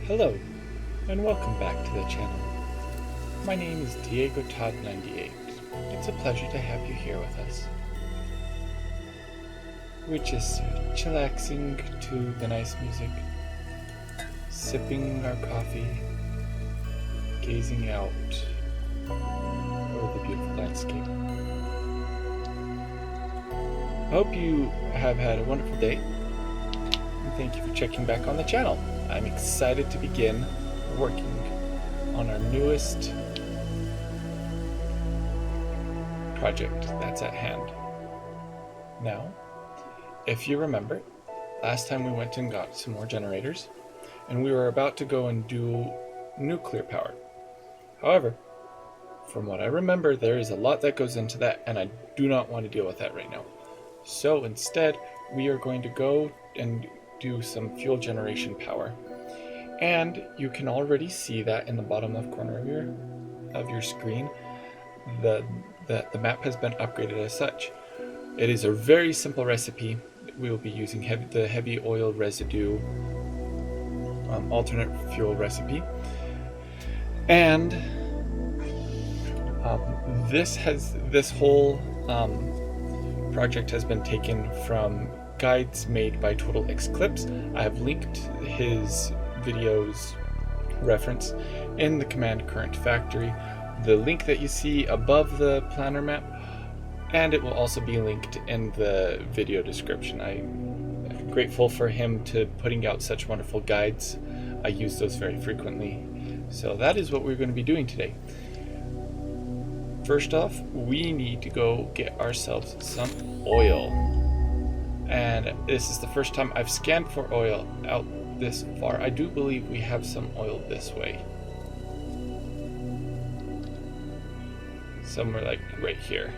Hello, and welcome back to the channel. My name is Diego Todd 98. It's a pleasure to have you here with us. We're just chillaxing to the nice music, sipping our coffee, gazing out over the beautiful landscape. I hope you have had a wonderful day, and thank you for checking back on the channel. I'm excited to begin working on our newest project that's at hand. Now, if you remember, last time we went and got some more generators, and we were about to go and do nuclear power. However, from what I remember, there is a lot that goes into that, and I do not want to deal with that right now. So instead, we are going to go and do some fuel generation power. And you can already see that in the bottom left corner of your screen. The map has been upgraded as such. It is a very simple recipe. We will be using the heavy oil residue alternate fuel recipe. And this whole project has been taken from guides made by Total Eclipse. I have linked his video's reference in the Command Current Factory, the link that you see above the planner map, and it will also be linked in the video description. I'm grateful for him to putting out such wonderful guides. I use those very frequently. So that is what we're going to be doing today. First off, we need to go get ourselves some oil. And this is the first time I've scanned for oil out this far. I do believe we have some oil this way. Somewhere like right here.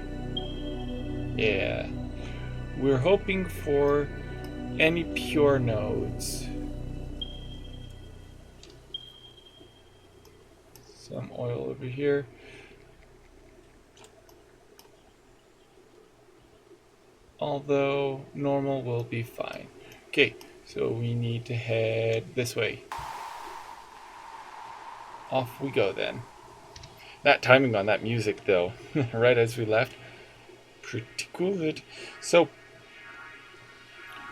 Yeah. We're hoping for any pure nodes. Some oil over here. Although normal will be fine. Okay, so we need to head this way. Off we go then. That timing on that music though, right as we left, pretty good. So,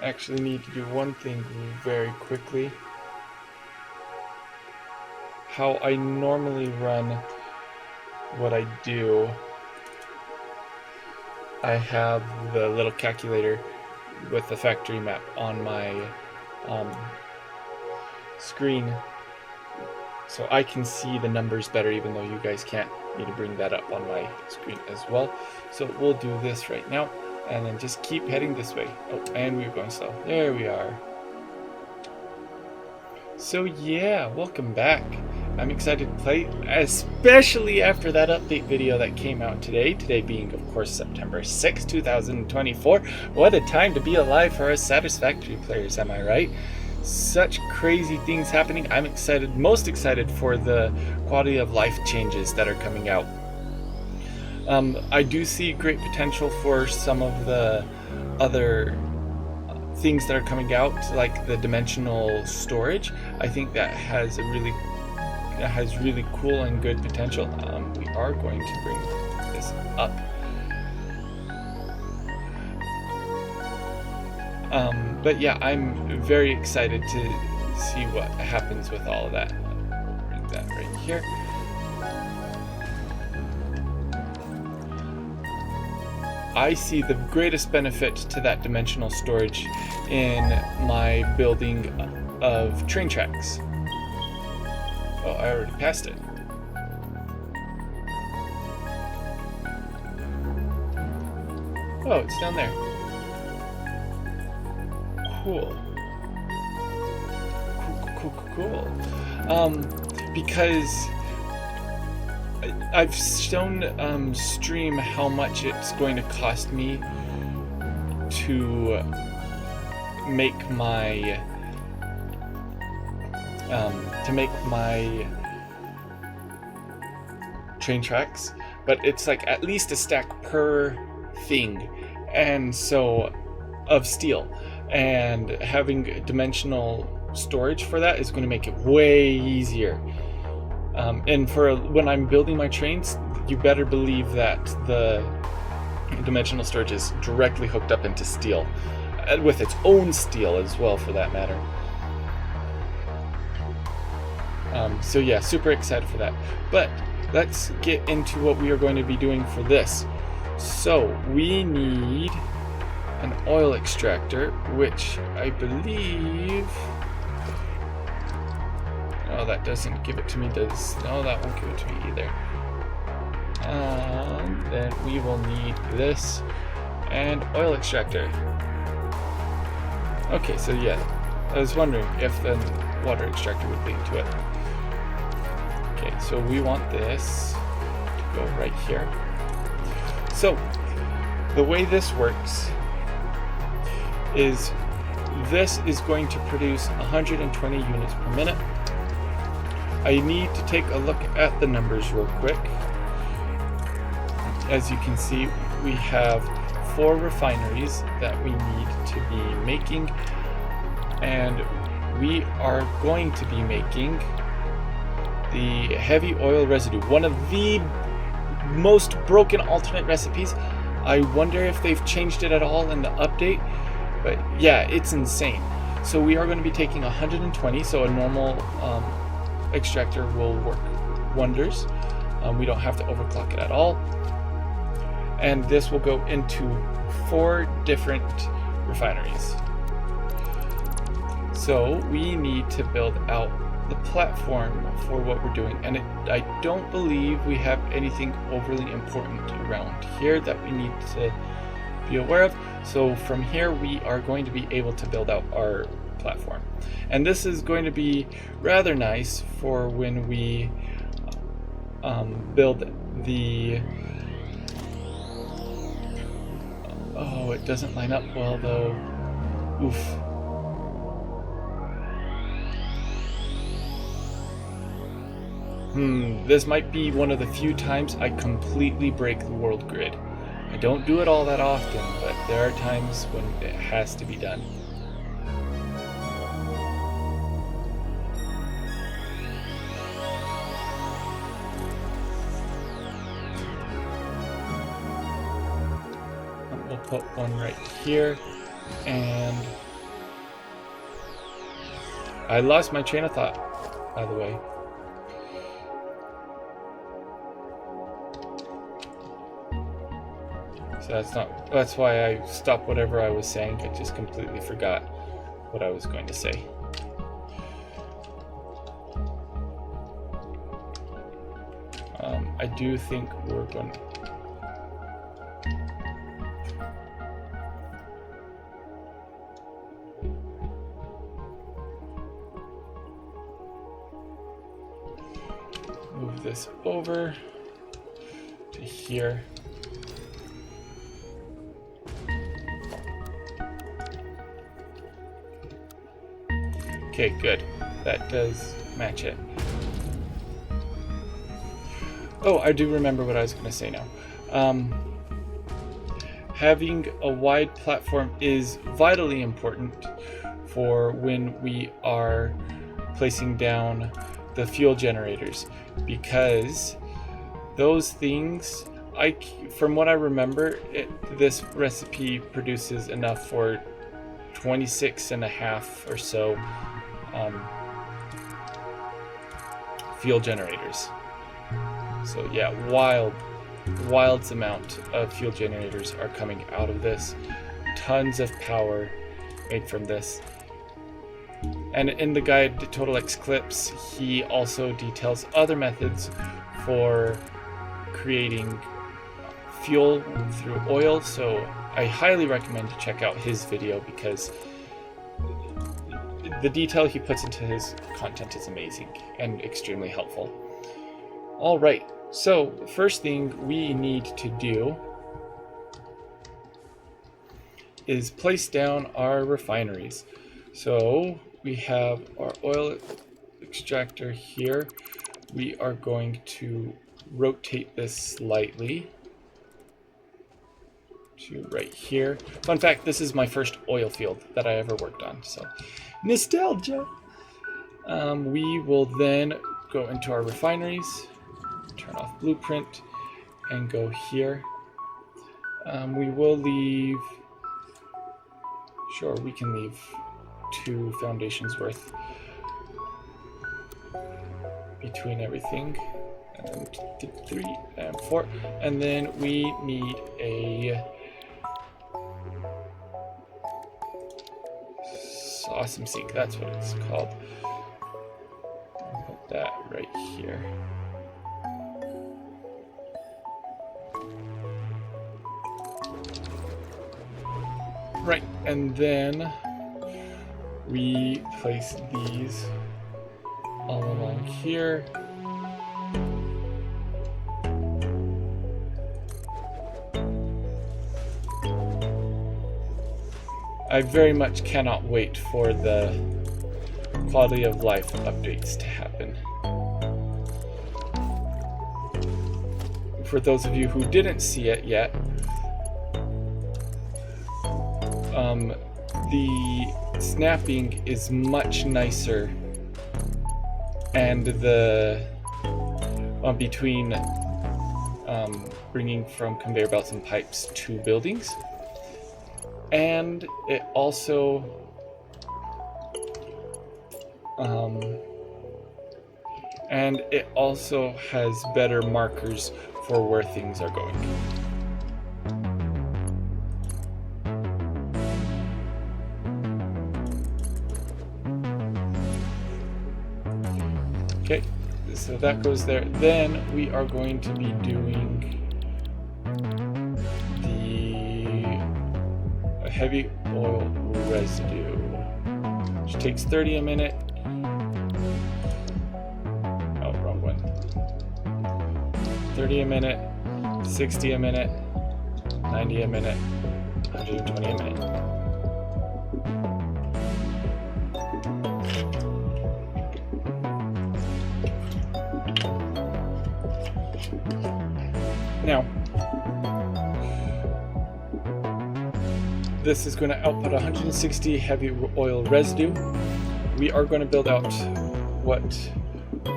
I actually need to do one thing very quickly. How I normally run what I do, I have the little calculator with the factory map on my screen, so I can see the numbers better, even though you guys can't. Need to bring that up on my screen as well. So we'll do this right now, and then just keep heading this way. Oh, and we're going slow. There we are. So yeah, welcome back. I'm excited to play, especially after that update video that came out today. Today being, of course, September 6, 2024. What a time to be alive for us Satisfactory players, am I right? Such crazy things happening. I'm excited, most excited for the quality of life changes that are coming out. I do see great potential for some of the other things that are coming out, like the dimensional storage. I think that has really cool and good potential. We are going to bring this up. But yeah, I'm very excited to see what happens with all of that. Bring that right here. I see the greatest benefit to that dimensional storage in my building of train tracks. Oh, I already passed it. Oh, it's down there. Cool. Because I've shown Stream how much it's going to cost me to make my train tracks, but it's like at least a stack per thing, and so of steel. And having dimensional storage for that is going to make it way easier. And for when I'm building my trains, you better believe that the dimensional storage is directly hooked up into steel, with its own steel as well, for that matter. So yeah, super excited for that. But let's get into what we are going to be doing for this. So we need an oil extractor, which I believe... Oh, that doesn't give it to me. No, that won't give it to me either. Then we will need this and oil extractor. Okay, so yeah, I was wondering if the water extractor would link to it. Okay, so we want this to go right here. So the way this works is this is going to produce 120 units per minute. I need to take a look at the numbers real quick. As you can see, we have 4 refineries that we need to be making, and we are going to be making the heavy oil residue, one of the most broken alternate recipes. I wonder if they've changed it at all in the update, but yeah, it's insane. So we are going to be taking 120, so a normal extractor will work wonders. We don't have to overclock it at all. And this will go into 4 different refineries. So we need to build out the platform for what we're doing, and I don't believe we have anything overly important around here that we need to be aware of. So from here we are going to be able to build out our platform, and this is going to be rather nice for when we build the... Oh, it doesn't line up well though. Oof. This might be one of the few times I completely break the world grid. I don't do it all that often, but there are times when it has to be done. We'll put one right here, and I lost my train of thought, by the way. So that's why I stopped whatever I was saying. I just completely forgot what I was going to say. I do think we're going to... move this over to here. Okay, good. That does match it. Oh, I do remember what I was going to say now. Having a wide platform is vitally important for when we are placing down the fuel generators, because those things, from what I remember, this recipe produces enough for 26 and a half or so fuel generators. So yeah, wild amount of fuel generators are coming out of this. Tons of power made from this. And in the guide to Total Eclipse, he also details other methods for creating fuel through oil, so I highly recommend to check out his video, because the detail he puts into his content is amazing and extremely helpful. Alright, so first thing we need to do is place down our refineries. So we have our oil extractor here. We are going to rotate this slightly. to right here. Fun fact, this is my first oil field that I ever worked on, so nostalgia. We will then go into our refineries, turn off blueprint, and go here. We will leave, sure, we can leave 2 foundations worth between everything. And 3 and 4, and then we need a awesome sink. That's what it's called. I'll put that right here. Right, and then we place these all along here. I very much cannot wait for the quality of life updates to happen. For those of you who didn't see it yet, the snapping is much nicer, and the between bringing from conveyor belts and pipes to buildings. And it also has better markers for where things are going. Okay, so that goes there. Then we are going to be doing heavy oil residue, which takes 30 a minute. Oh, wrong one. 30 a minute, 60 a minute, 90 a minute, 120 a minute. Now, this is going to output 160 heavy oil residue. We are going to build out what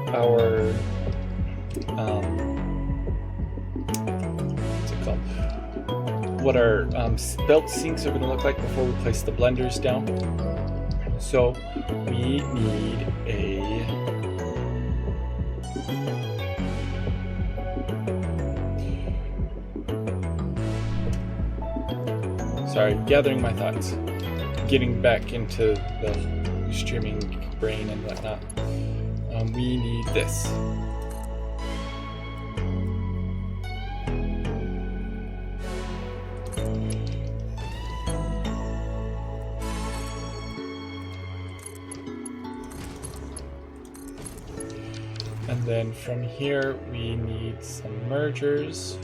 our what our belt sinks are going to look like before we place the blenders down. So we need a gathering my thoughts, getting back into the streaming brain and whatnot. We need this. And then from here we need some mergers.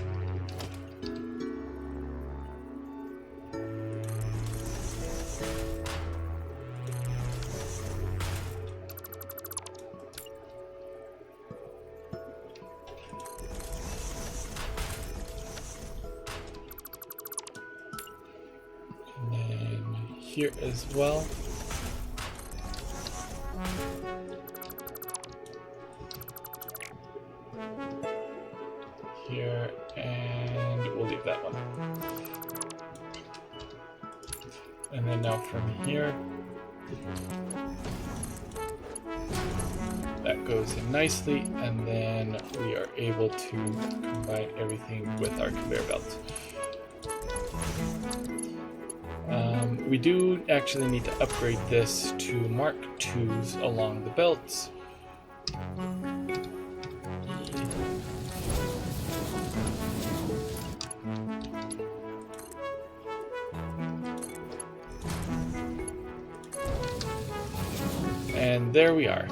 Here as well. Here, and we'll leave that one. And then now from here, that goes in nicely, and then we are able to combine everything with our conveyor belt. We do actually need to upgrade this to Mark IIs along the belts. And there we are.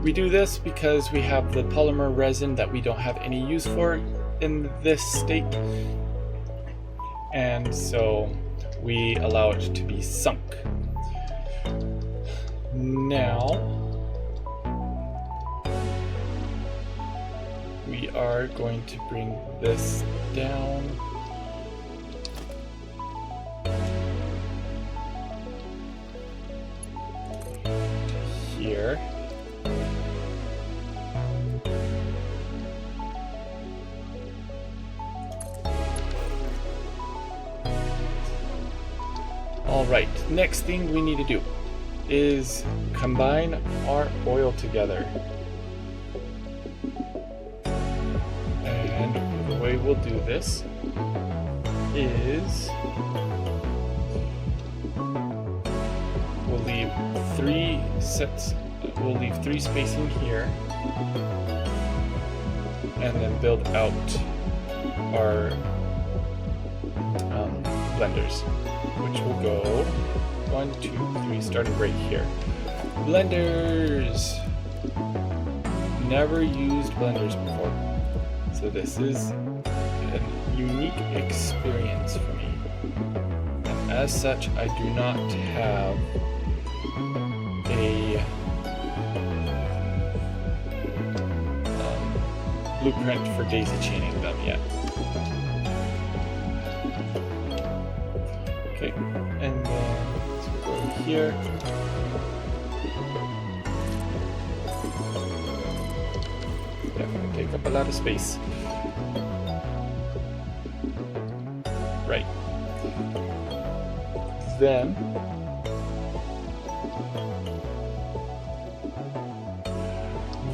We do this because we have the polymer resin that we don't have any use for in this state. And so we allow it to be sunk. Now, we are going to bring this down to here. Alright, next thing we need to do is combine our oil together. And the way we'll do this is we'll leave three spacing here, and then build out our blenders, which will go 1, 2, 3, starting right here. Blenders! Never used blenders before, so this is a unique experience for me. And as such, I do not have a blueprint for daisy chaining them yet. Okay, and then let's go here. Definitely take up a lot of space. Right. Then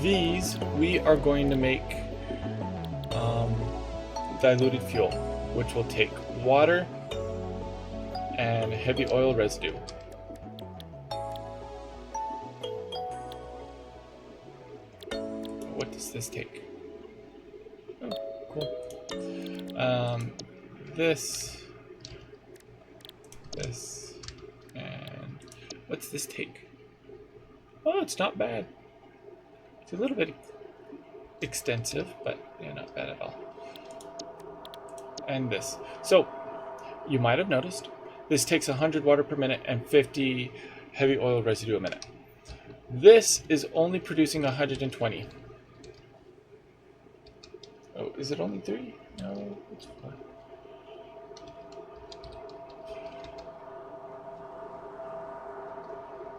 these we are going to make diluted fuel, which will take water and heavy oil residue. What does this take? Oh, cool. This, and what's this take? Oh, it's not bad. It's a little bit extensive, but yeah, not bad at all. And this. So, you might have noticed, this takes 100 water per minute and 50 heavy oil residue a minute. This is only producing 120. Oh, is it only 3? No, it's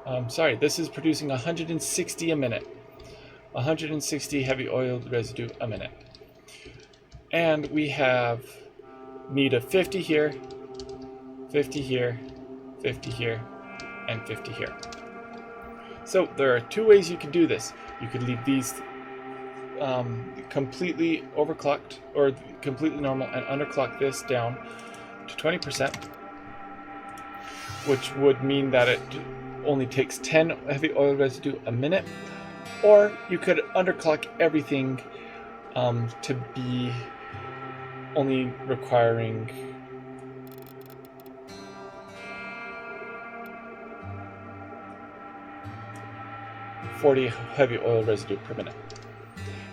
4. Sorry, this is producing 160 a minute. 160 heavy oil residue a minute. And we need a 50 here, 50 here, 50 here, and 50 here. So there are 2 ways you could do this. You could leave these completely overclocked or completely normal and underclock this down to 20%, which would mean that it only takes 10 heavy oil residue a minute, or you could underclock everything to be only requiring 40 heavy oil residue per minute.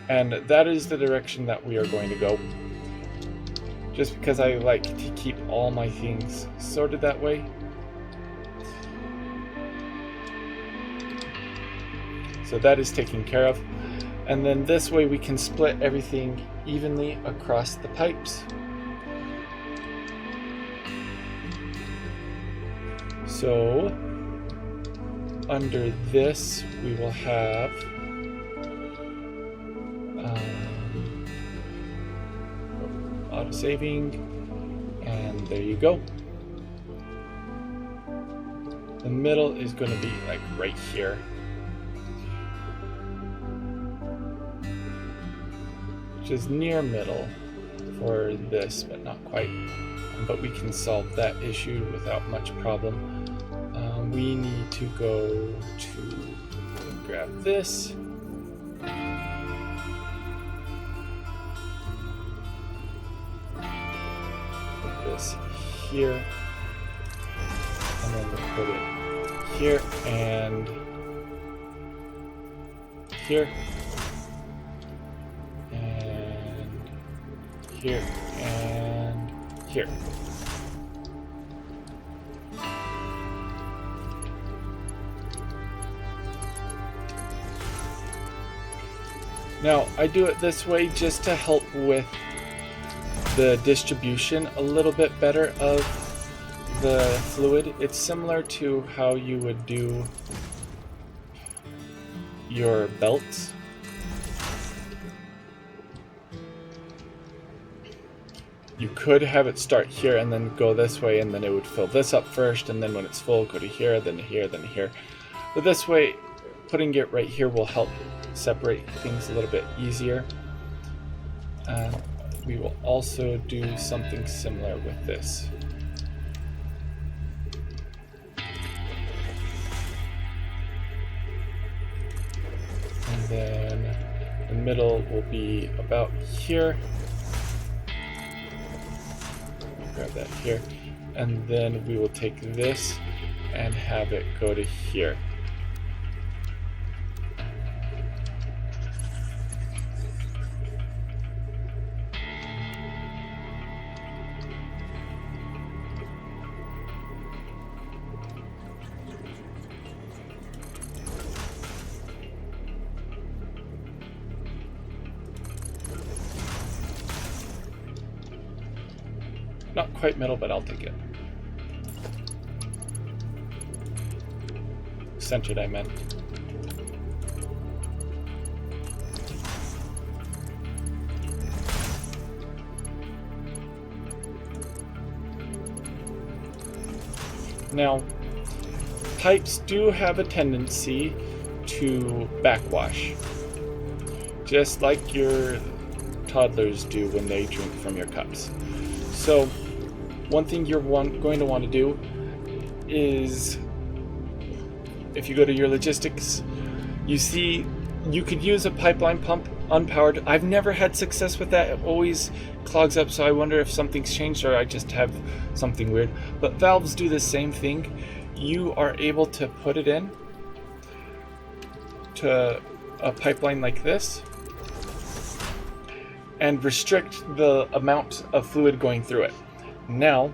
And that is the direction that we are going to go, just because I like to keep all my things sorted that way. So that is taken care of. And then this way we can split everything evenly across the pipes. So under this we will have auto saving, and there you go. The middle is going to be like right here. Which is near middle for this, but not quite. But we can solve that issue without much problem. We need to go to grab this. Put this here. And then we'll put it here and here. Here and here. Now, I do it this way just to help with the distribution a little bit better of the fluid. It's similar to how you would do your belts. You could have it start here and then go this way, and then it would fill this up first, and then when it's full, go to here, then here, then here. But this way, putting it right here will help separate things a little bit easier. We will also do something similar with this. And then the middle will be about here. Grab that here. And then we will take this and have it go to here. Not quite middle, but I'll take it. Centered, I meant. Now, pipes do have a tendency to backwash, just like your toddlers do when they drink from your cups. So, one thing you're going to want to do is, if you go to your logistics, you see you could use a pipeline pump unpowered. I've never had success with that. It always clogs up, so I wonder if something's changed or I just have something weird. But valves do the same thing. You are able to put it in to a pipeline like this and restrict the amount of fluid going through it. Now,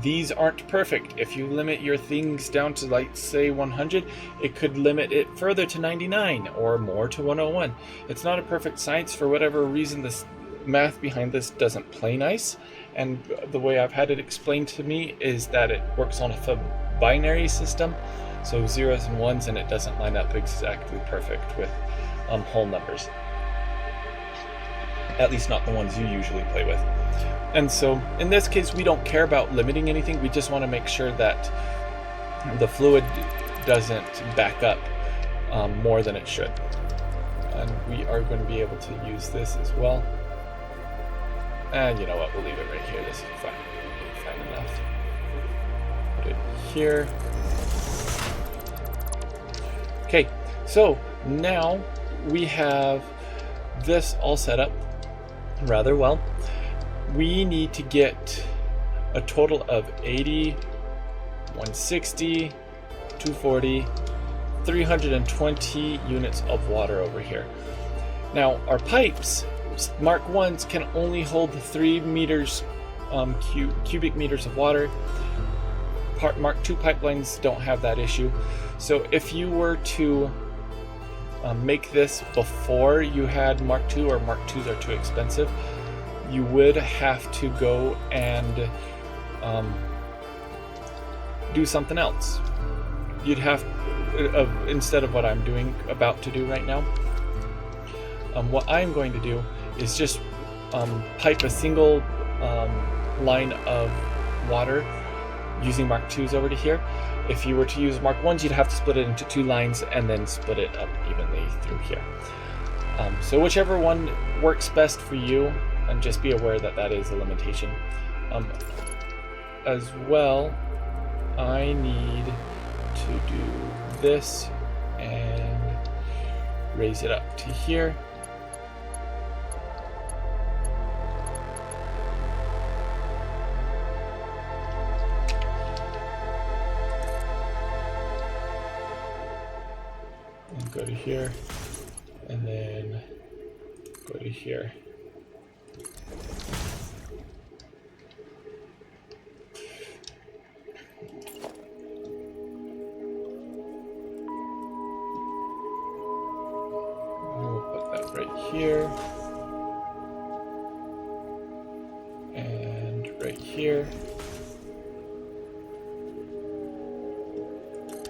these aren't perfect. If you limit your things down to, like, say 100, it could limit it further to 99 or more to 101. It's not a perfect science. For whatever reason, this math behind this doesn't play nice, and the way I've had it explained to me is that it works on a binary system, so zeros and ones, and it doesn't line up exactly perfect with whole numbers. At least not the ones you usually play with. And so in this case, we don't care about limiting anything. We just want to make sure that the fluid doesn't back up more than it should. And we are going to be able to use this as well. And you know what? We'll leave it right here. This is fine enough. Put it here. Okay, so now we have this all set up rather well. We need to get a total of 80, 160, 240, 320 units of water over here. Now, our pipes, Mark 1s, can only hold 3 meters, cubic meters of water. Mark 2 pipelines don't have that issue. So if you were to make this before you had Mark 2, or Mark 2s are too expensive, you would have to go and do something else. You'd have, instead of what I'm about to do right now, what I'm going to do is just pipe a single line of water using Mark 2s over to here. If you were to use Mark 1s, you'd have to split it into 2 lines and then split it up evenly through here. So whichever one works best for you, and just be aware that that is a limitation. As well, I need to do this and raise it up to here. And go to here, and then go to here. here.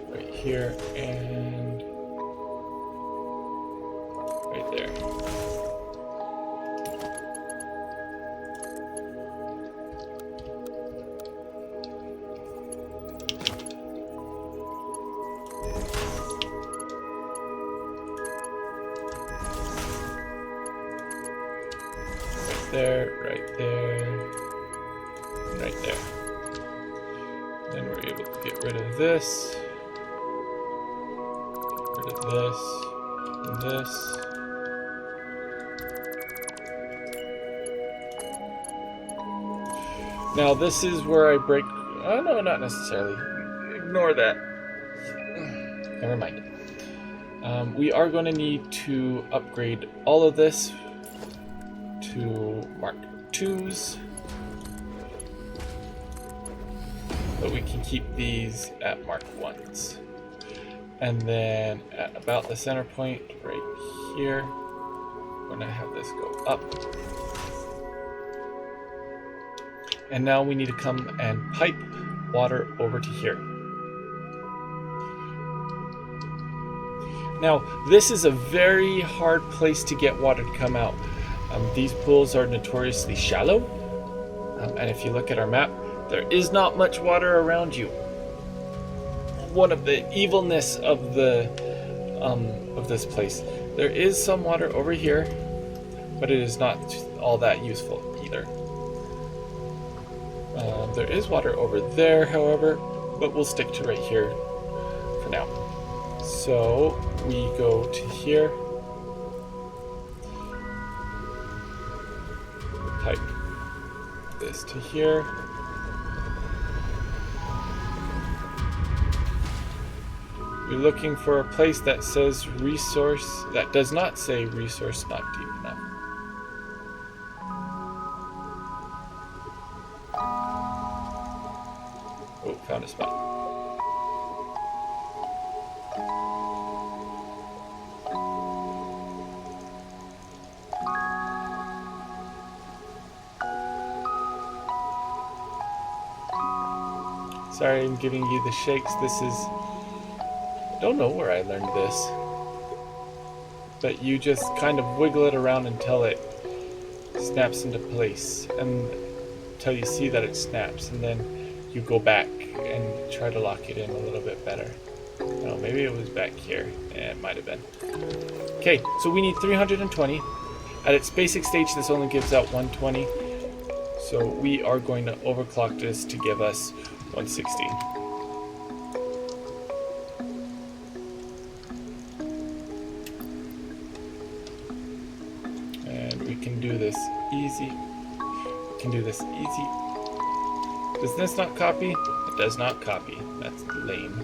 Right here and right there. Right there, and right there. Then we're able to get rid of this, rid of this, and this. Now this is where I break. Oh no, not necessarily. Ignore that. Never mind. We are going to need to upgrade all of this to Mark IIs, but we can keep these at Mark Is. And then at about the center point right here, we're going to have this go up. And now we need to come and pipe water over to here. Now, this is a very hard place to get water to come out. These pools are notoriously shallow, and if you look at our map, there is not much water around you. One of the evilness of this place. There is some water over here, but it is not all that useful either. There is water over there, however, but we'll stick to right here for now. So we go to here. Pipe this to here. We're looking for a place that says resource, that does not say resource not deep enough. Oh, found a spot. Sorry, I'm giving you the shakes. This is... I don't know where I learned this. But you just kind of wiggle it around until it snaps into place. And until you see that it snaps. And then you go back and try to lock it in a little bit better. No, maybe it was back here. Yeah, it might have been. Okay, so we need 320. At its basic stage, this only gives out 120. So we are going to overclock this to give us 160. And we can do this easy. We can do this easy. Does this not copy? It does not copy. That's lame.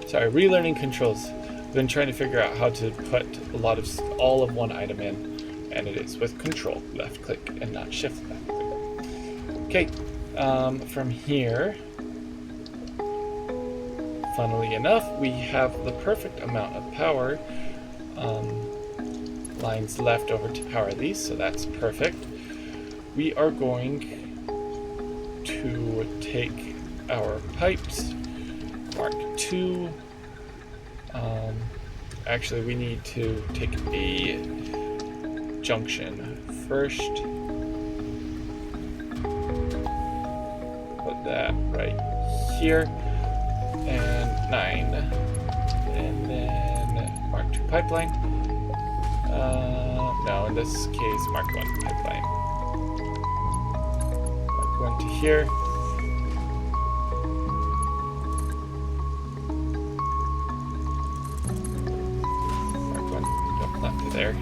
Sorry, relearning controls. I've been trying to figure out how to put all of one item in, and it is with Control left click and not Shift left click. Okay, from here, funnily enough, we have the perfect amount of power lines left over to power these, so that's perfect. We are going to take our pipes, Mark II. Actually, we need to take a junction first. Put that right here. And 9. And then Mark II pipeline. No, in this case, Mark I pipeline. Mark I to here. There.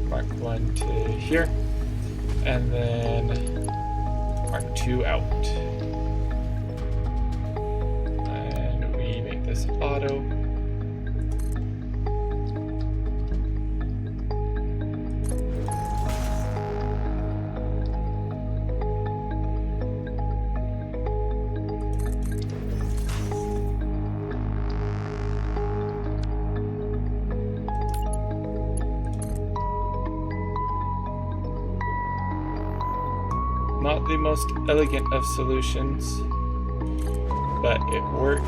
Mark I to here, and then Mark II out. And we make this auto. not the most elegant of solutions, but it works.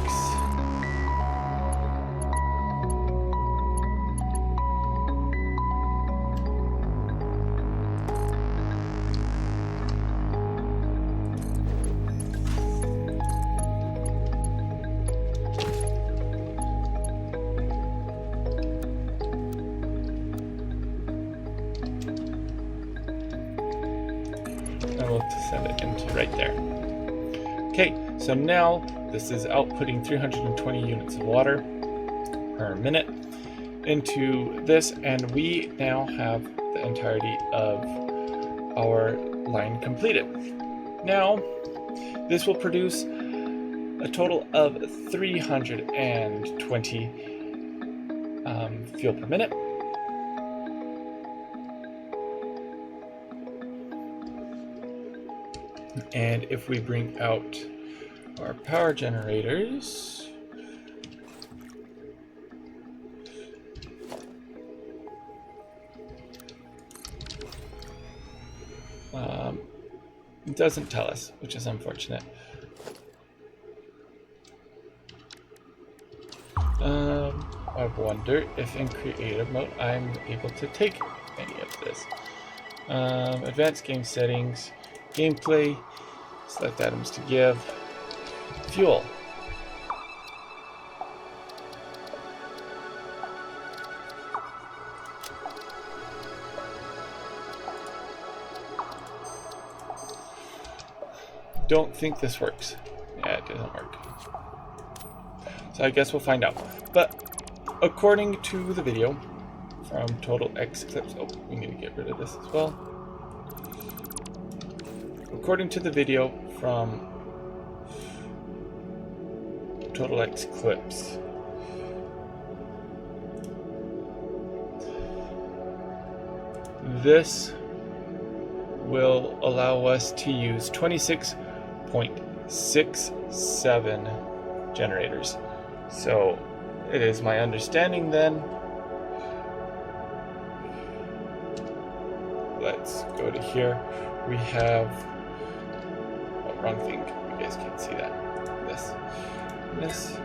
And we'll send it into right there. Okay, so now this is outputting 320 units of water per minute into this, and we now have the entirety of our line completed. Now, this will produce a total of 320 fuel per minute. And if we bring out our power generators, it doesn't tell us, which is unfortunate. I wonder if in creative mode I'm able to take any of this. Advanced game settings, gameplay, select items to give, fuel. Don't think this works. Yeah, it doesn't work. So I guess we'll find out. But according to the video from Total X Clips, oh, we need to get rid of this as well. According to the video from Total X Clips, this will allow us to use 26.67 generators. So it is my understanding then. Let's go to here. We have wrong thing. You guys can't see that. This.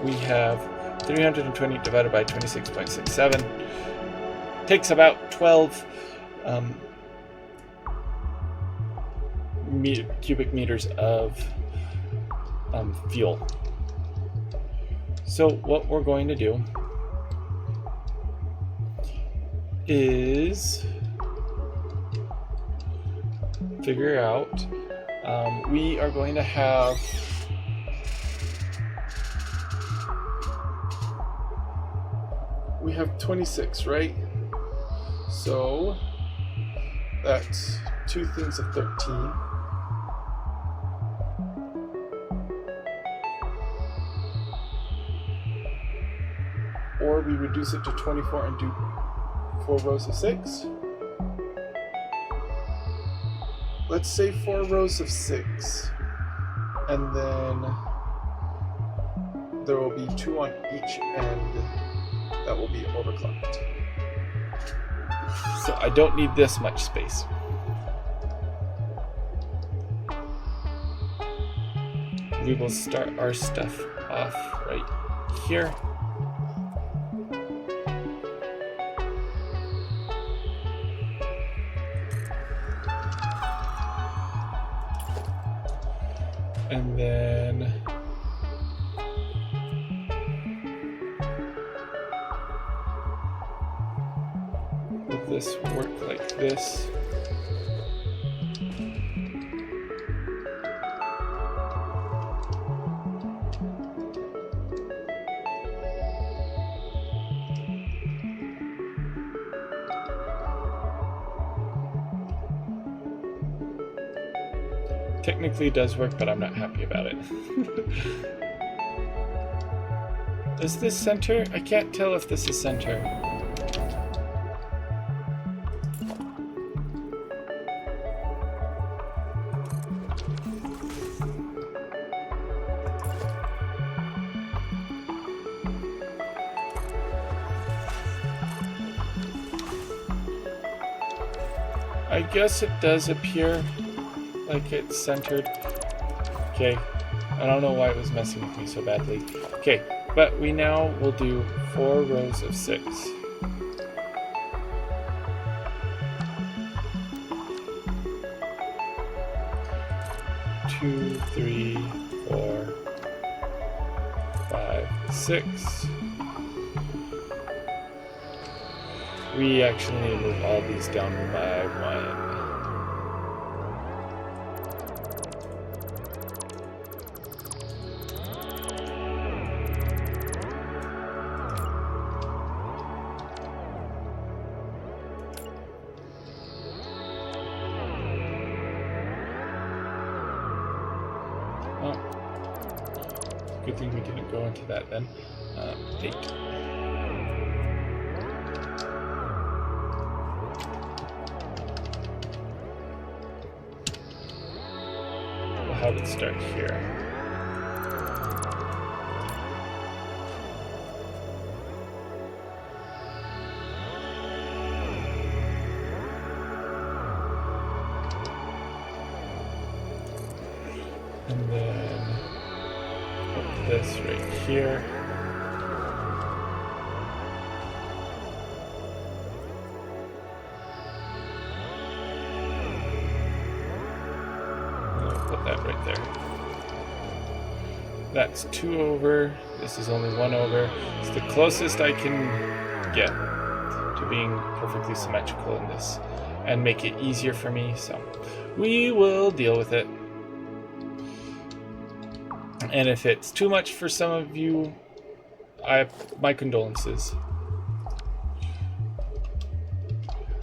We have 320 divided by 26.67. Takes about 12 cubic meters of fuel. So what we're going to do is figure out, we are going to have we have 26, right? So that's 2 things of 13. Or we reduce it to 24 and do 4 rows of 6. Let's say 4 rows of 6, and then there will be 2 on each end that will be overclocked. So I don't need this much space. We will start our stuff off right here. And then will this work like this? Technically it does work, but I'm not happy about it. Is this center? I can't tell if this is center. I guess it does appear like it's centered. Okay, I don't know why it was messing with me so badly. Okay, but we now will do 4 rows of 6. 2, 3, 4, 5, 6. We actually need to move all these down by 1. Good thing we didn't go into that then. 8. We'll have it start here. And then put this right here. And I'll put that right there. That's 2 over. This is only 1 over. It's the closest I can get to being perfectly symmetrical in this and make it easier for me. So we will deal with it. And if it's too much for some of you, my condolences.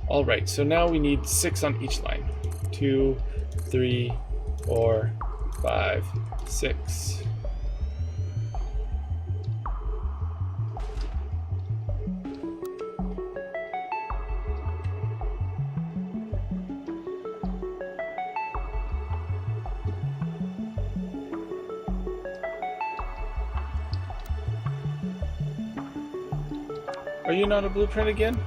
All right, so now we need 6 on each line. 2, 3, 4, 5, 6. Are you not a blueprint again?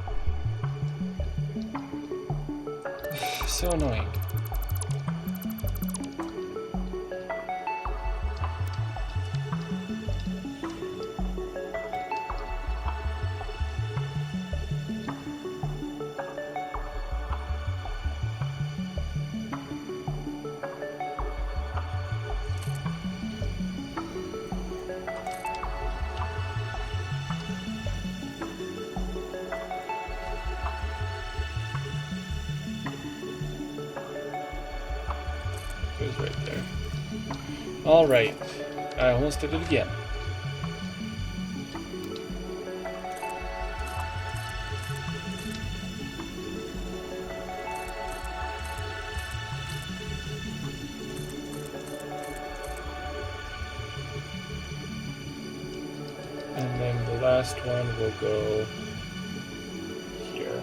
So annoying. Goes right there. All right, I almost did it again. And then the last one will go here.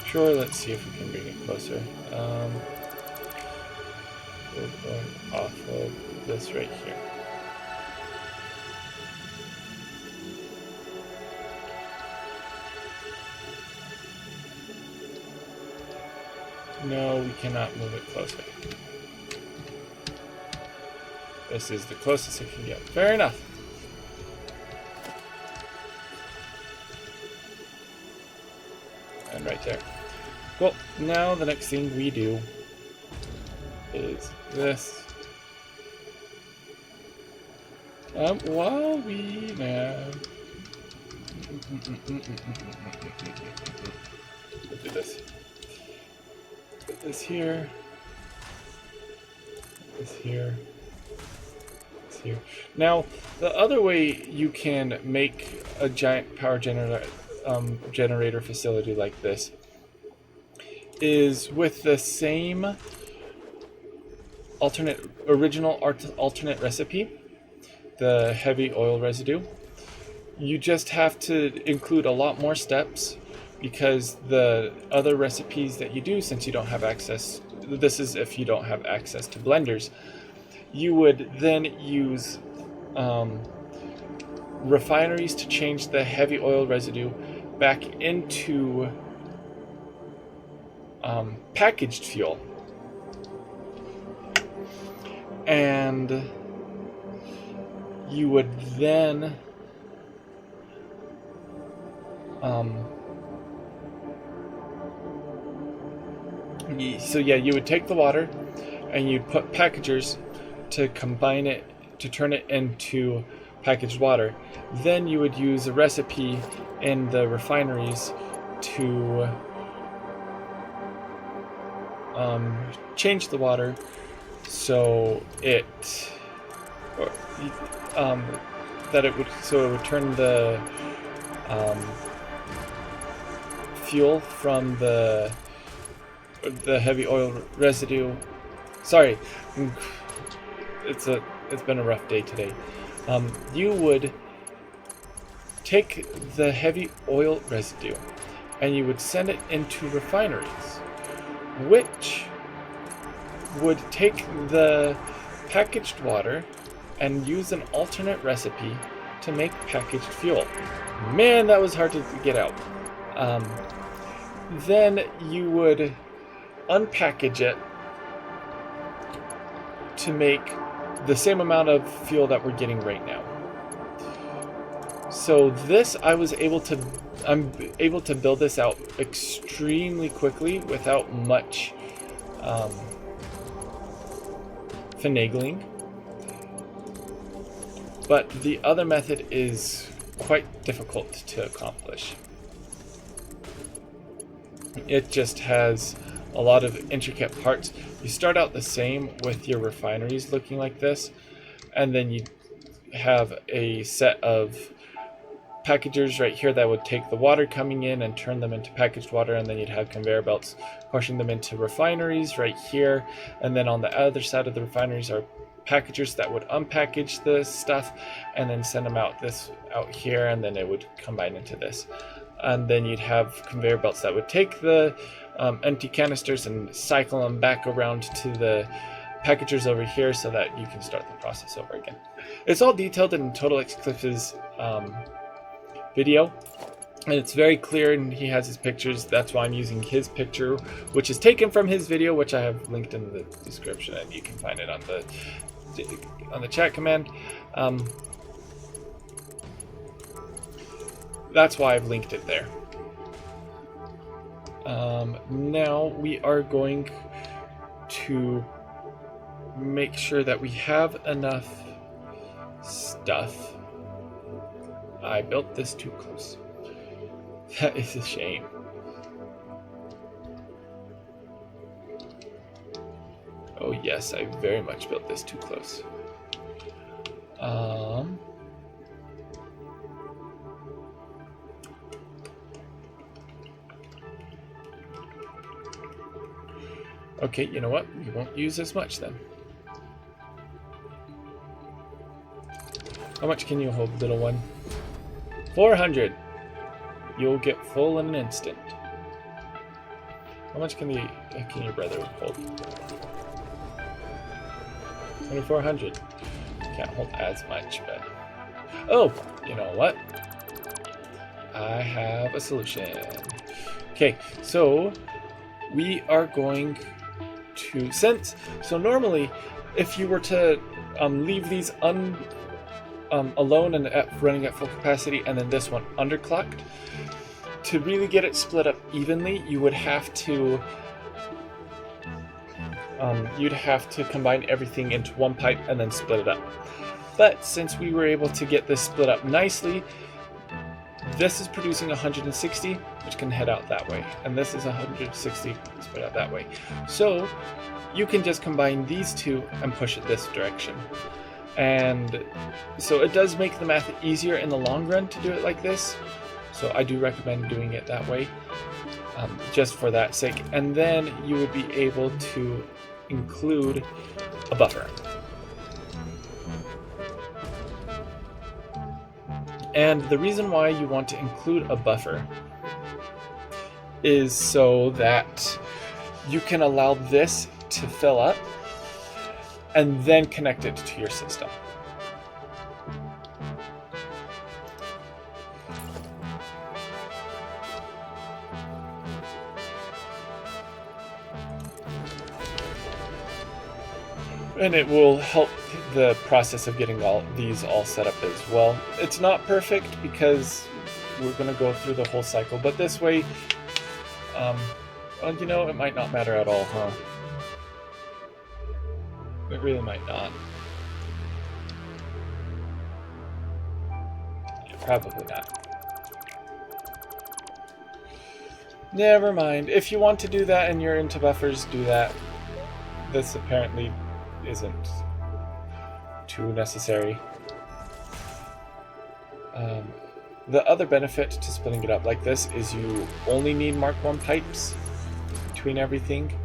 Sure, let's see if we can bring it closer. We're going off of this right here. No, we cannot move it closer. This is the closest it can get. Fair enough. And right there. Well, now the next thing we do is this. While we now we'll do this. Put this here. Put this here. This here. Now, the other way you can make a giant power generator facility like this is with the same alternate recipe, the heavy oil residue. You just have to include a lot more steps because the other recipes that you do, since you don't have access, this is if you don't have access to blenders, you would then use refineries to change the heavy oil residue back into packaged fuel. And you would then you would take the water and you'd put packagers to combine it, to turn it into packaged water. Then you would use a recipe in the refineries to change the water so it would turn the fuel from the heavy oil residue. Sorry, it's been a rough day today. You would take the heavy oil residue and you would send it into refineries, which would take the packaged water and use an alternate recipe to make packaged fuel. Man, that was hard to get out. Then you would unpackage it to make the same amount of fuel that we're getting right now. So this, I'm able to build this out extremely quickly without much finagling. But the other method is quite difficult to accomplish. It just has a lot of intricate parts. You start out the same with your refineries looking like this, and then you have a set of packagers right here that would take the water coming in and turn them into packaged water, and then you'd have conveyor belts pushing them into refineries right here, and then on the other side of the refineries are packagers that would unpackage the stuff and then send them out here, and then it would combine into this. And then you'd have conveyor belts that would take the empty canisters and cycle them back around to the packagers over here so that you can start the process over again. It's all detailed in Total Eclipse's video, and it's very clear, and he has his pictures. That's why I'm using his picture, which is taken from his video, which I have linked in the description, and you can find it on the chat command. That's why I've linked it there. Now we are going to make sure that we have enough stuff. I built this too close. That is a shame. Oh yes, I very much built this too close. Okay, you know what? We won't use as much then. How much can you hold, little one? 400. You'll get full in an instant. How much can your brother hold? 2400. Can't hold as much, but oh, you know what? I have a solution. Okay, so we are going to normally, if you were to leave these alone and running at full capacity, and then this one underclocked, to really get it split up evenly, you would have to combine everything into one pipe and then split it up. But since we were able to get this split up nicely, this is producing 160, which can head out that way, and this is 160 spread out that way. So you can just combine these two and push it this direction. And so it does make the math easier in the long run to do it like this. So I do recommend doing it that way, just for that sake. And then you would be able to include a buffer. And the reason why you want to include a buffer is so that you can allow this to fill up and then connect it to your system. And it will help the process of getting all these all set up as well. It's not perfect because we're going to go through the whole cycle, but this way, well, you know, it might not matter at all, huh? It really might not. Probably not. Never mind. If you want to do that and you're into buffers, do that. This apparently isn't too necessary. The other benefit to splitting it up like this is you only need Mark 1 pipes between everything,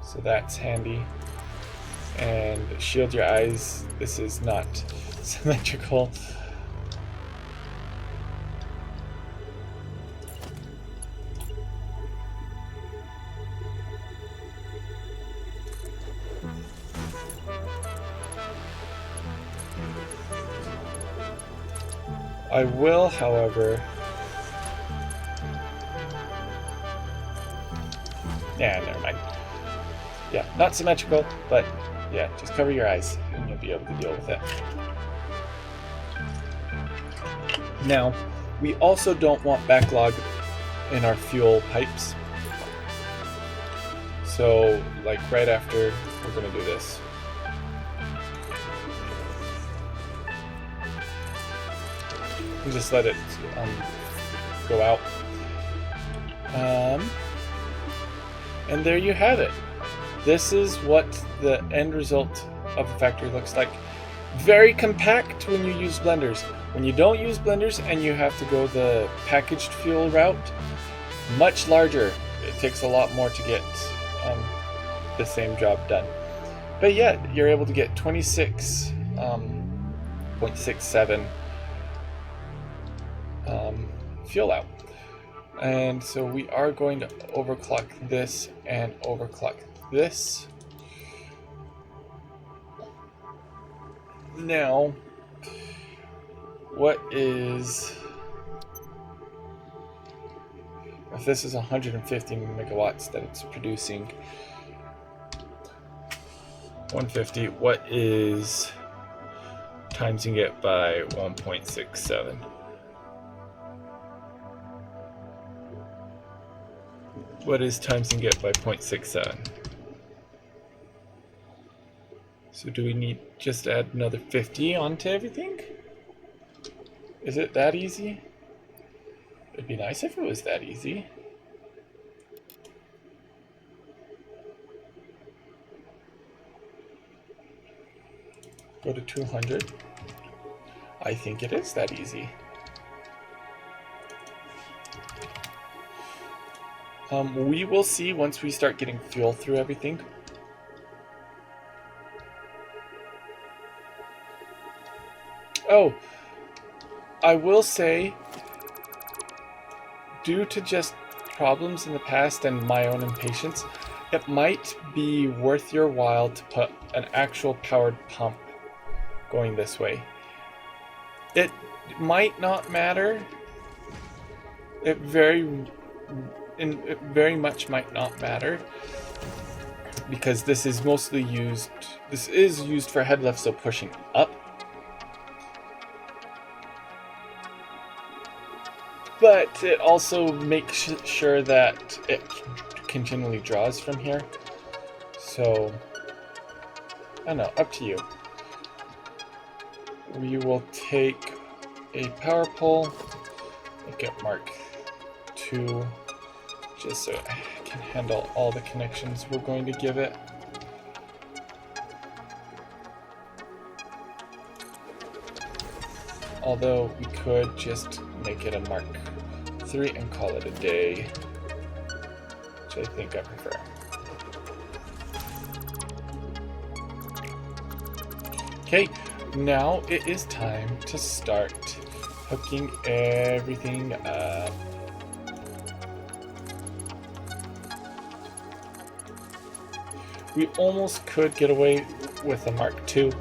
so that's handy. And shield your eyes, this is not symmetrical. I will, however... Yeah, never mind. Yeah, not symmetrical, but yeah, just cover your eyes and you'll be able to deal with it. Now, we also don't want backlog in our fuel pipes. So, like right after, we're going to do this. And just let it go out. And there you have it. This is what the end result of the factory looks like. Very compact when you use blenders. When you don't use blenders and you have to go the packaged fuel route, much larger. It takes a lot more to get the same job done. But yeah, you're able to get 26.67 fuel out. And so we are going to overclock this and overclock this. Now, what is... If this is 150 megawatts that it's producing, 150, what is timesing it by 1.67? What is timesing it by 0.67? So do we need just to add another 50 onto everything? Is it that easy? It'd be nice if it was that easy. Go to 200. I think it is that easy. We will see once we start getting fuel through everything. Oh, I will say, due to just problems in the past and my own impatience, it might be worth your while to put an actual powered pump going this way. It might not matter. It very much might not matter, because this is mostly used. This is used for head lift, so pushing up. But it also makes sure that it continually draws from here. So, I don't know, up to you. We will take a power pole, make it Mark II, just so I can handle all the connections we're going to give it. Although we could just make it a Mark III and call it a day, which I think I prefer. Okay, now it is time to start hooking everything up. We almost could get away with a Mark II.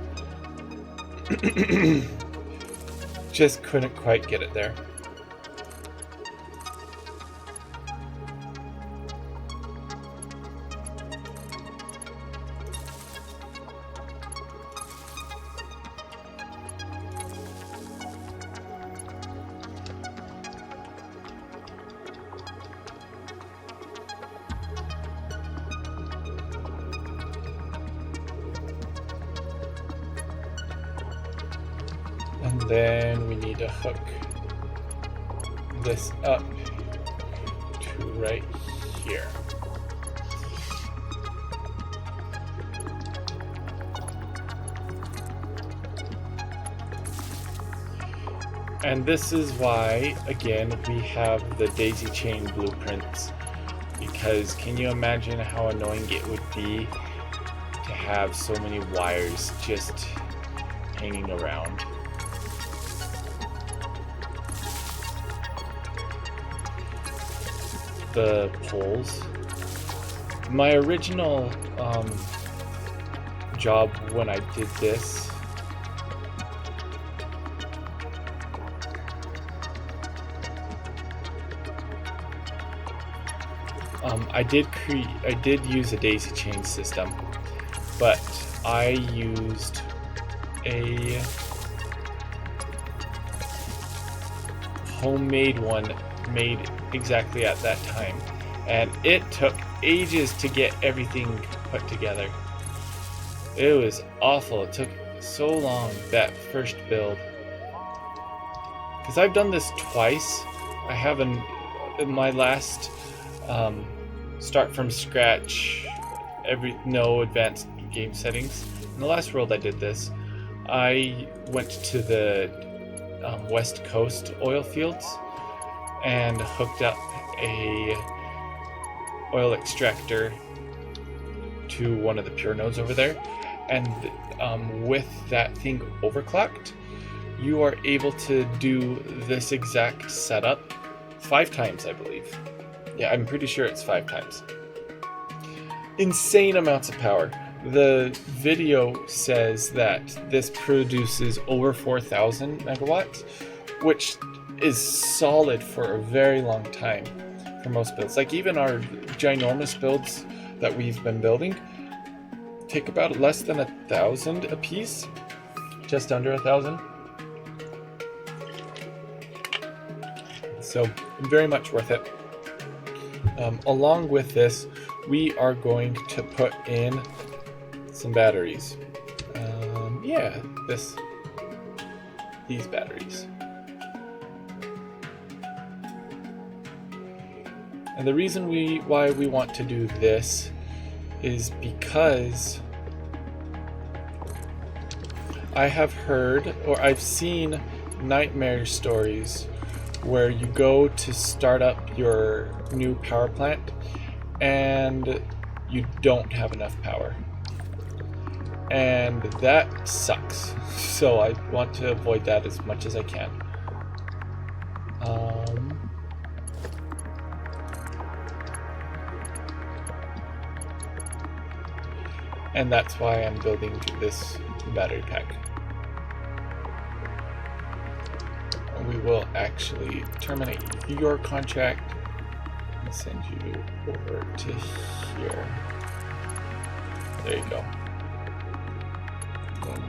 Just couldn't quite get it there. then we need to hook this up to right here. And this is why, again, we have the daisy chain blueprints, because can you imagine how annoying it would be to have so many wires just hanging around? The poles. My original job when I did this, I did use a daisy chain system, but I used a homemade one made exactly at that time, and it took ages to get everything put together. It was awful. It took so long, that first build, because I've done this twice. I have my last start from scratch, no advanced game settings. In the last world I did this, I went to the West Coast oil fields and hooked up a oil extractor to one of the pure nodes over there, and with that thing overclocked, you are able to do this exact setup 5 times, I believe. Yeah, I'm pretty sure it's 5 times. Insane amounts of power. The video says that this produces over 4,000 megawatts, which is solid for a very long time for most builds. Like even our ginormous builds that we've been building take about less than 1,000 a piece, just under 1,000. So very much worth it. Along with this, we are going to put in some batteries. These batteries. And the reason why we want to do this is because I have heard, or I've seen nightmare stories where you go to start up your new power plant and you don't have enough power. And that sucks. So I want to avoid that as much as I can. And that's why I'm building this battery pack. We will actually terminate your contract and send you over to here. There you go. And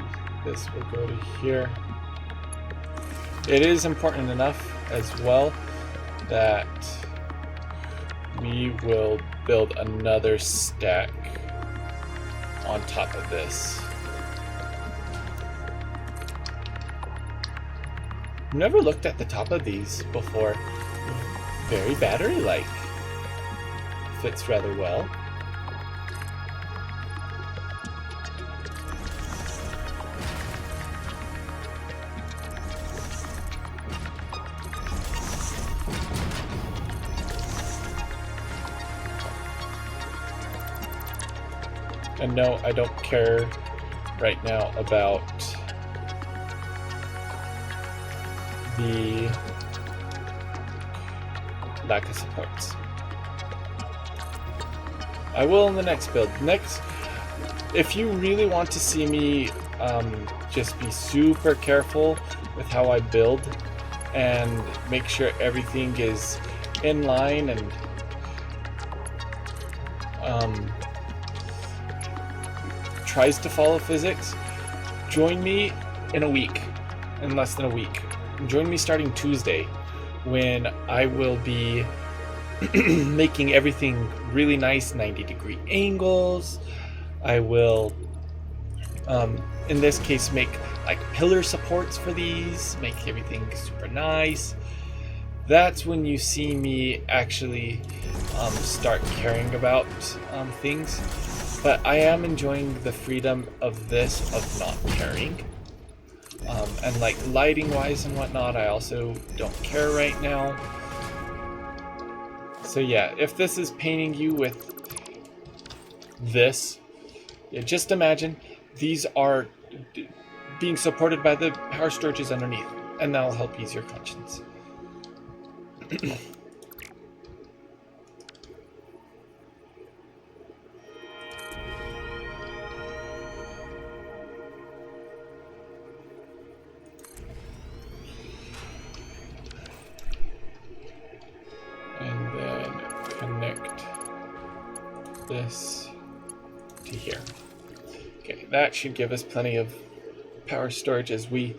this will go to here. It is important enough as well that we will build another stack on top of this. I've never looked at the top of these before. Very battery-like. Fits rather well. And no, I don't care right now about the lack of supports. I will in the next build. If you really want to see me just be super careful with how I build and make sure everything is in line and tries to follow physics, join me in a week, in less than a week. Join me starting Tuesday, when I will be making everything really nice, 90-degree angles. I will In this case, make like pillar supports for these, make everything super nice. That's when you see me actually start caring about things. But I am enjoying the freedom of this, of not caring. And like lighting wise and whatnot, I also don't care right now. So yeah, if this is painting you with this, yeah, just imagine these are being supported by the power storages underneath, and that'll help ease your conscience. And then connect this to here. Okay, that should give us plenty of power storage as we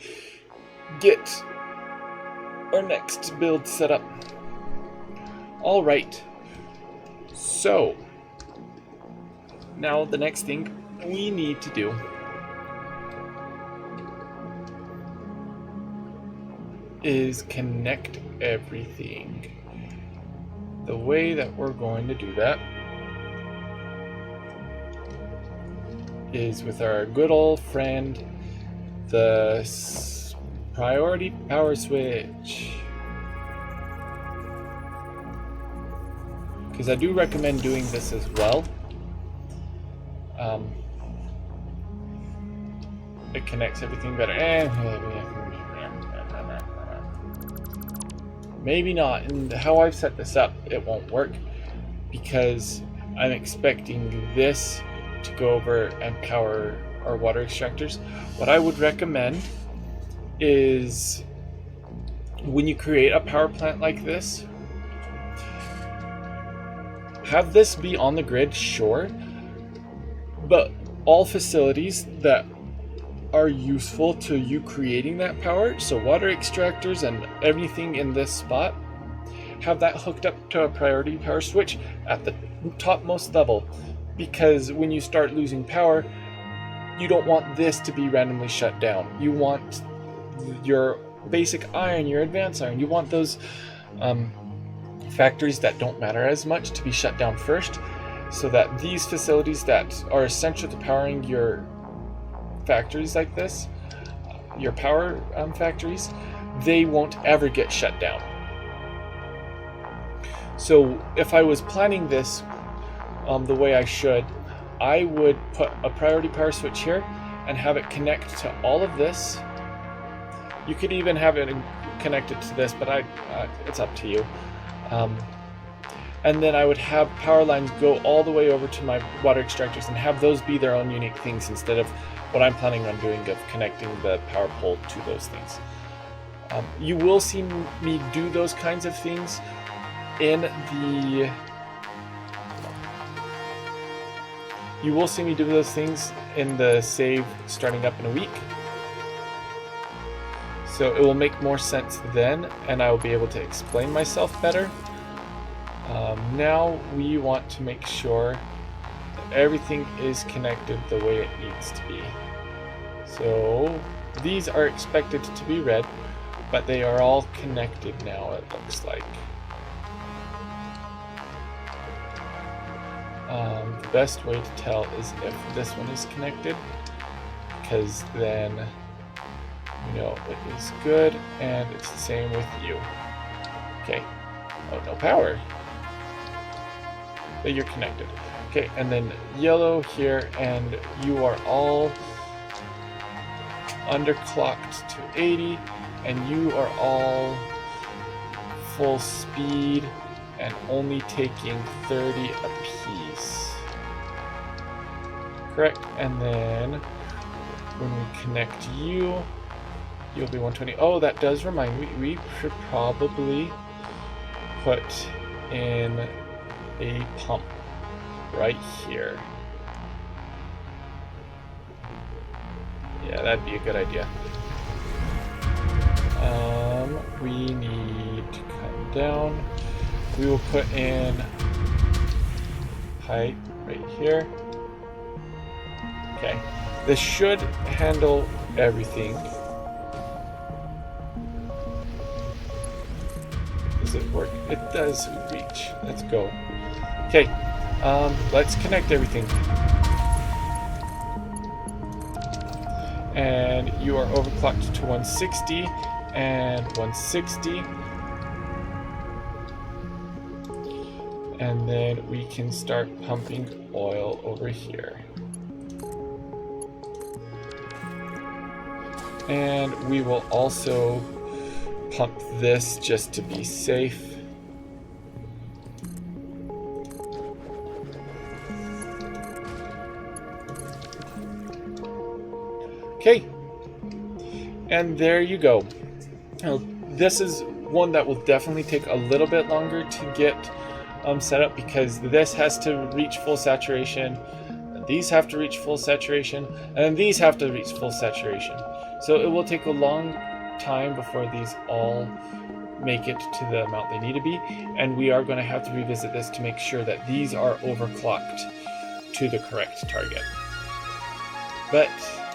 get our next build set up. All right, so now the next thing we need to do is connect everything. The way that we're going to do that is with our good old friend, the priority power switch. Because I do recommend doing this as well. It connects everything better. Maybe not. And how I've set this up, it won't work because I'm expecting this to go over and power our water extractors. What I would recommend is when you create a power plant like this, have this be on the grid, sure, but all facilities that are useful to you creating that power, so water extractors and everything in this spot, have that hooked up to a priority power switch at the topmost level, because when you start losing power, you don't want this to be randomly shut down. You want your basic iron, your advanced iron, you want those factories that don't matter as much to be shut down first, so that these facilities that are essential to powering your factories like this, your power factories, they won't ever get shut down. So if I was planning this the way I should, I would put a priority power switch here and have it connect to all of this. You could even have it connected to this, but it's up to you. And then I would have power lines go all the way over to my water extractors and have those be their own unique things instead of what I'm planning on doing of connecting the power pole to those things. You will see me do those kinds of things in the... You will see me do those things in the save starting up in a week. So it will make more sense then, and I will be able to explain myself better. Now we want to make sure that everything is connected the way it needs to be. So these are expected to be red, but they are all connected now, it looks like. The best way to tell is if this one is connected, because then you know it is good, and it's the same with you. Okay. Oh, no power. But you're connected. Okay, and then yellow here, and you are all underclocked to 80, and you are all full speed and only taking 30 apiece. Correct, and then when we connect you, you'll be 120. Oh, that does remind me, we should probably put in a pump right here. Yeah, that'd be a good idea. We need to come down. We will put in height right here. Okay, This should handle everything. Does it work? It does reach. Let's go. Okay, let's connect everything. And you are overclocked to 160 and 160. And then we can start pumping oil over here. And we will also pump this just to be safe. Okay, and there you go. Now, this is one that will definitely take a little bit longer to get set up, because this has to reach full saturation, these have to reach full saturation, and these have to reach full saturation. So it will take a long time before these all make it to the amount they need to be, and we are going to have to revisit this to make sure that these are overclocked to the correct target. But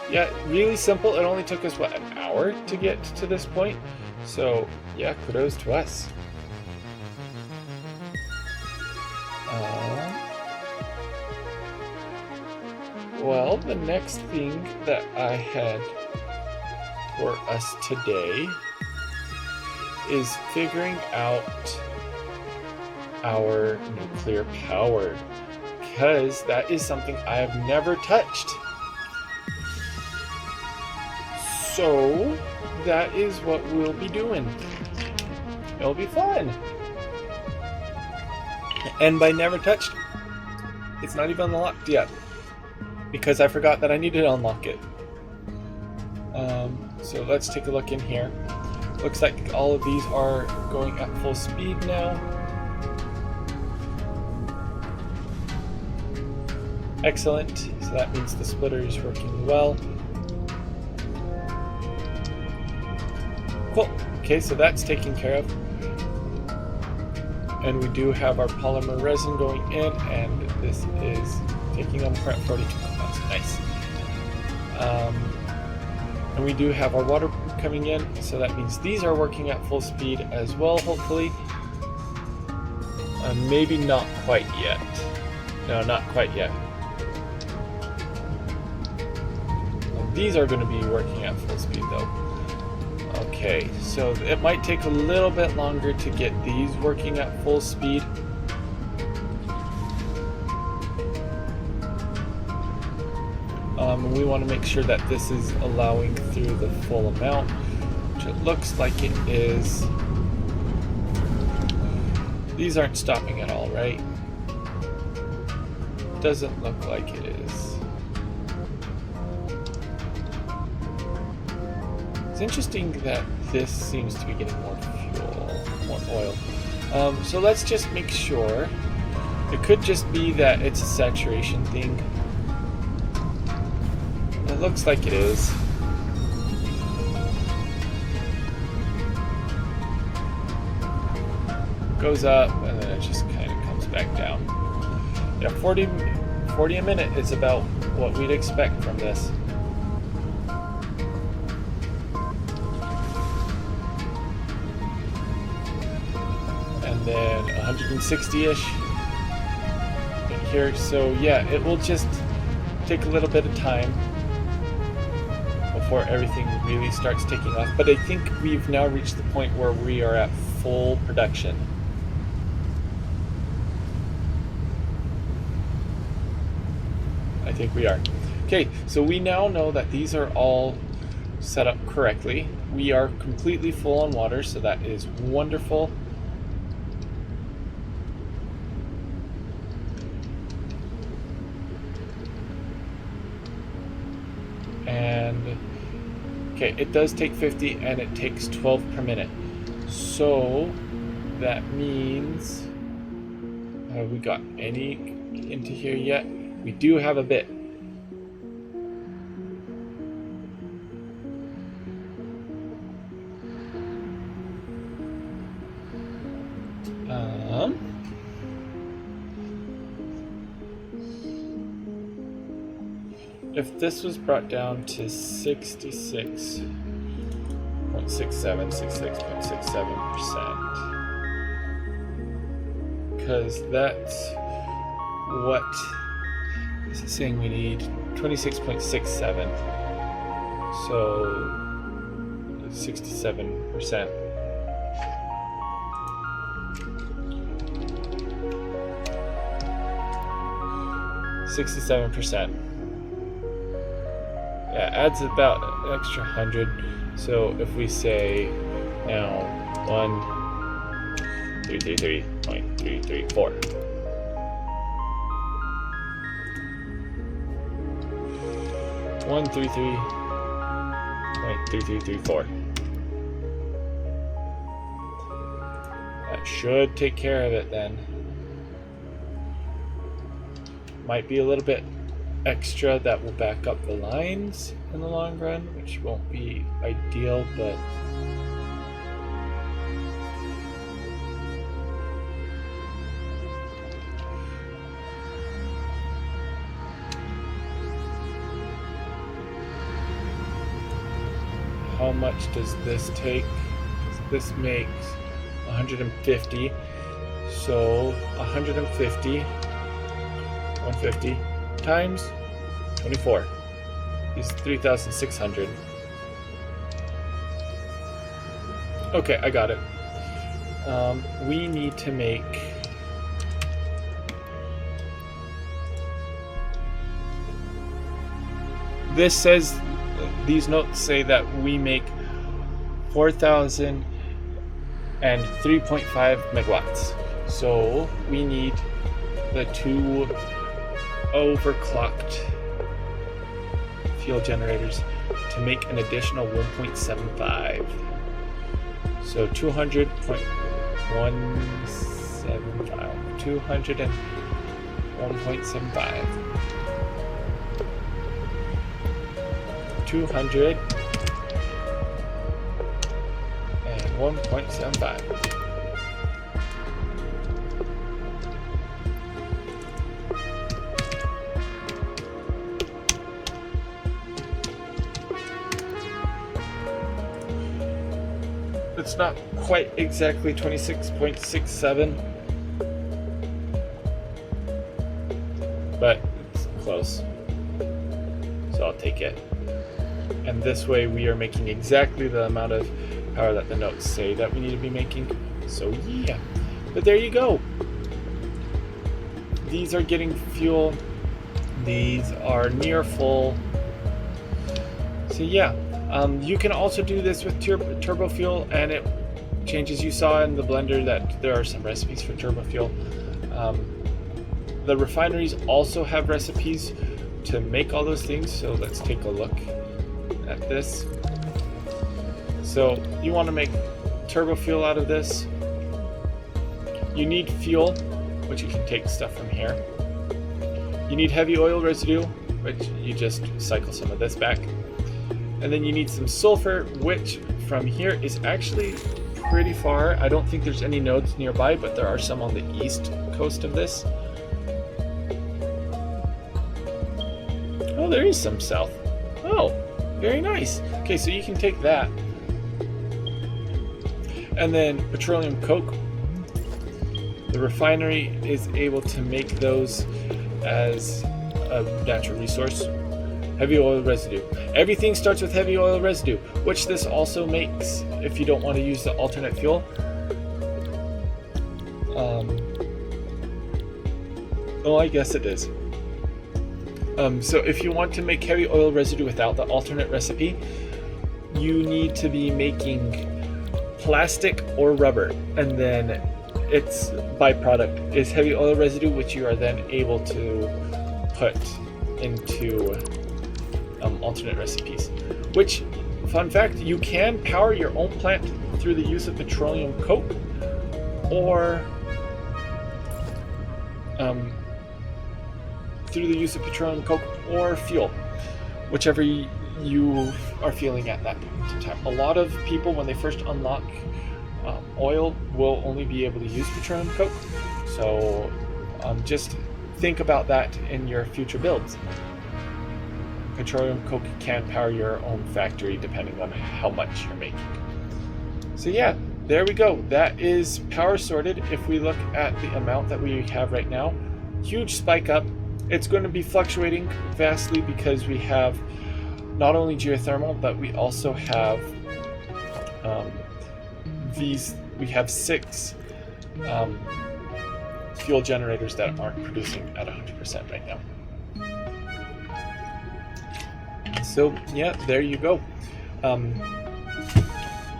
yeah, really simple. It only took us, what, an hour to get to this point? So yeah, kudos to us. Well, the next thing that I had for us today is figuring out our nuclear power, because that is something I have never touched. So that is what we'll be doing. It'll be fun. And by never touched, it's not even unlocked yet, because I forgot that I needed to unlock it. So let's take a look in here. Looks like all of these are going at full speed now. Excellent. So that means the splitter is working well. Cool. Okay, so that's taken care of. And we do have our polymer resin going in, and this is taking on current 42 compounds. Nice. And we do have our water coming in, so that means these are working at full speed as well, hopefully. Maybe not quite yet. No, not quite yet. These are going to be working at full speed though. Okay, so it might take a little bit longer to get these working at full speed. We want to make sure that this is allowing through the full amount, which it looks like it is. These aren't stopping at all, right? Doesn't look like it is. It's interesting that this seems to be getting more fuel, more oil. So let's just make sure. It could just be that it's a saturation thing. It looks like it is. Goes up and then it just kind of comes back down. Yeah, 40 a minute is about what we'd expect from this. And then 160-ish here. So yeah, it will just take a little bit of time before everything really starts taking off. But I think we've now reached the point where we are at full production. I think we are. Okay, so we now know that these are all set up correctly. We are completely full on water, so that is wonderful. And okay, it does take 50 and it takes 12 per minute. So that means, have we got any into here yet? We do have a bit. if this was brought down to 66.67, 66.67%, because that's what this is saying we need 26.67, so 67%. Yeah, adds about an extra 100. So if we say now 1,333.334. .3334. That should take care of it then. Might be a little bit extra that will back up the lines in the long run, which won't be ideal, but how much does this take? This makes 150, so 150 times 24 is 3,600. Okay, I got it. We need to make this says, these notes say that we make 4,003.5 megawatts. So we need the two overclocked fuel generators to make an additional 1.75. So 200.175. 201.75. 200 and 1.75. It's not quite exactly 26.67, but it's close, so I'll take it. And this way we are making exactly the amount of power that the notes say that we need to be making. So yeah, but there you go. These are getting fuel. These are near full. So yeah, you can also do this with turbo fuel, and it changes. You saw in the blender that there are some recipes for turbo fuel. The refineries also have recipes to make all those things, so let's take a look at this. So you want to make turbo fuel out of this. You need fuel, which you can take stuff from here. You need heavy oil residue, which you just cycle some of this back. And then you need some sulfur, which from here is actually pretty far. I don't think there's any nodes nearby, but there are some on the east coast of this. Oh, there is some south. Oh, very nice. Okay, so you can take that. And then petroleum coke. The refinery is able to make those as a natural resource. Heavy oil residue. Everything starts with heavy oil residue, which this also makes if you don't want to use the alternate fuel. Oh, I guess it is. So if you want to make heavy oil residue without the alternate recipe, you need to be making plastic or rubber, and then its byproduct is heavy oil residue, which you are then able to put into alternate recipes. Which, fun fact, you can power your own plant through the use of petroleum coke, or through the use of petroleum coke or fuel, whichever you are feeling at that point in time. A lot of people, when they first unlock oil, will only be able to use petroleum coke, so just think about that in your future builds. petroleum coke can power your own factory depending on how much you're making. So yeah, there we go. That is power sorted. If we look at the amount that we have right now, huge spike up. It's going to be fluctuating vastly because we have not only geothermal, but we also have we have 6 fuel generators that aren't producing at 100% right now. So yeah, there you go.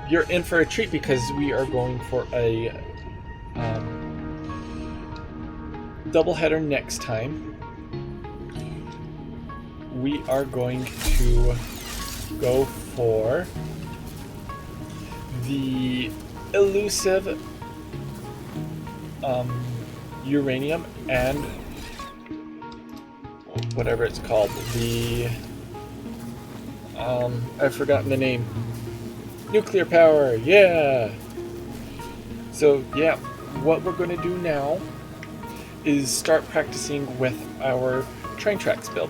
You're in for a treat because we are going for a doubleheader next time. We are going to go for the elusive uranium and whatever it's called. The I've forgotten the name. Nuclear power, yeah! So yeah, what we're going to do now is start practicing with our train tracks build.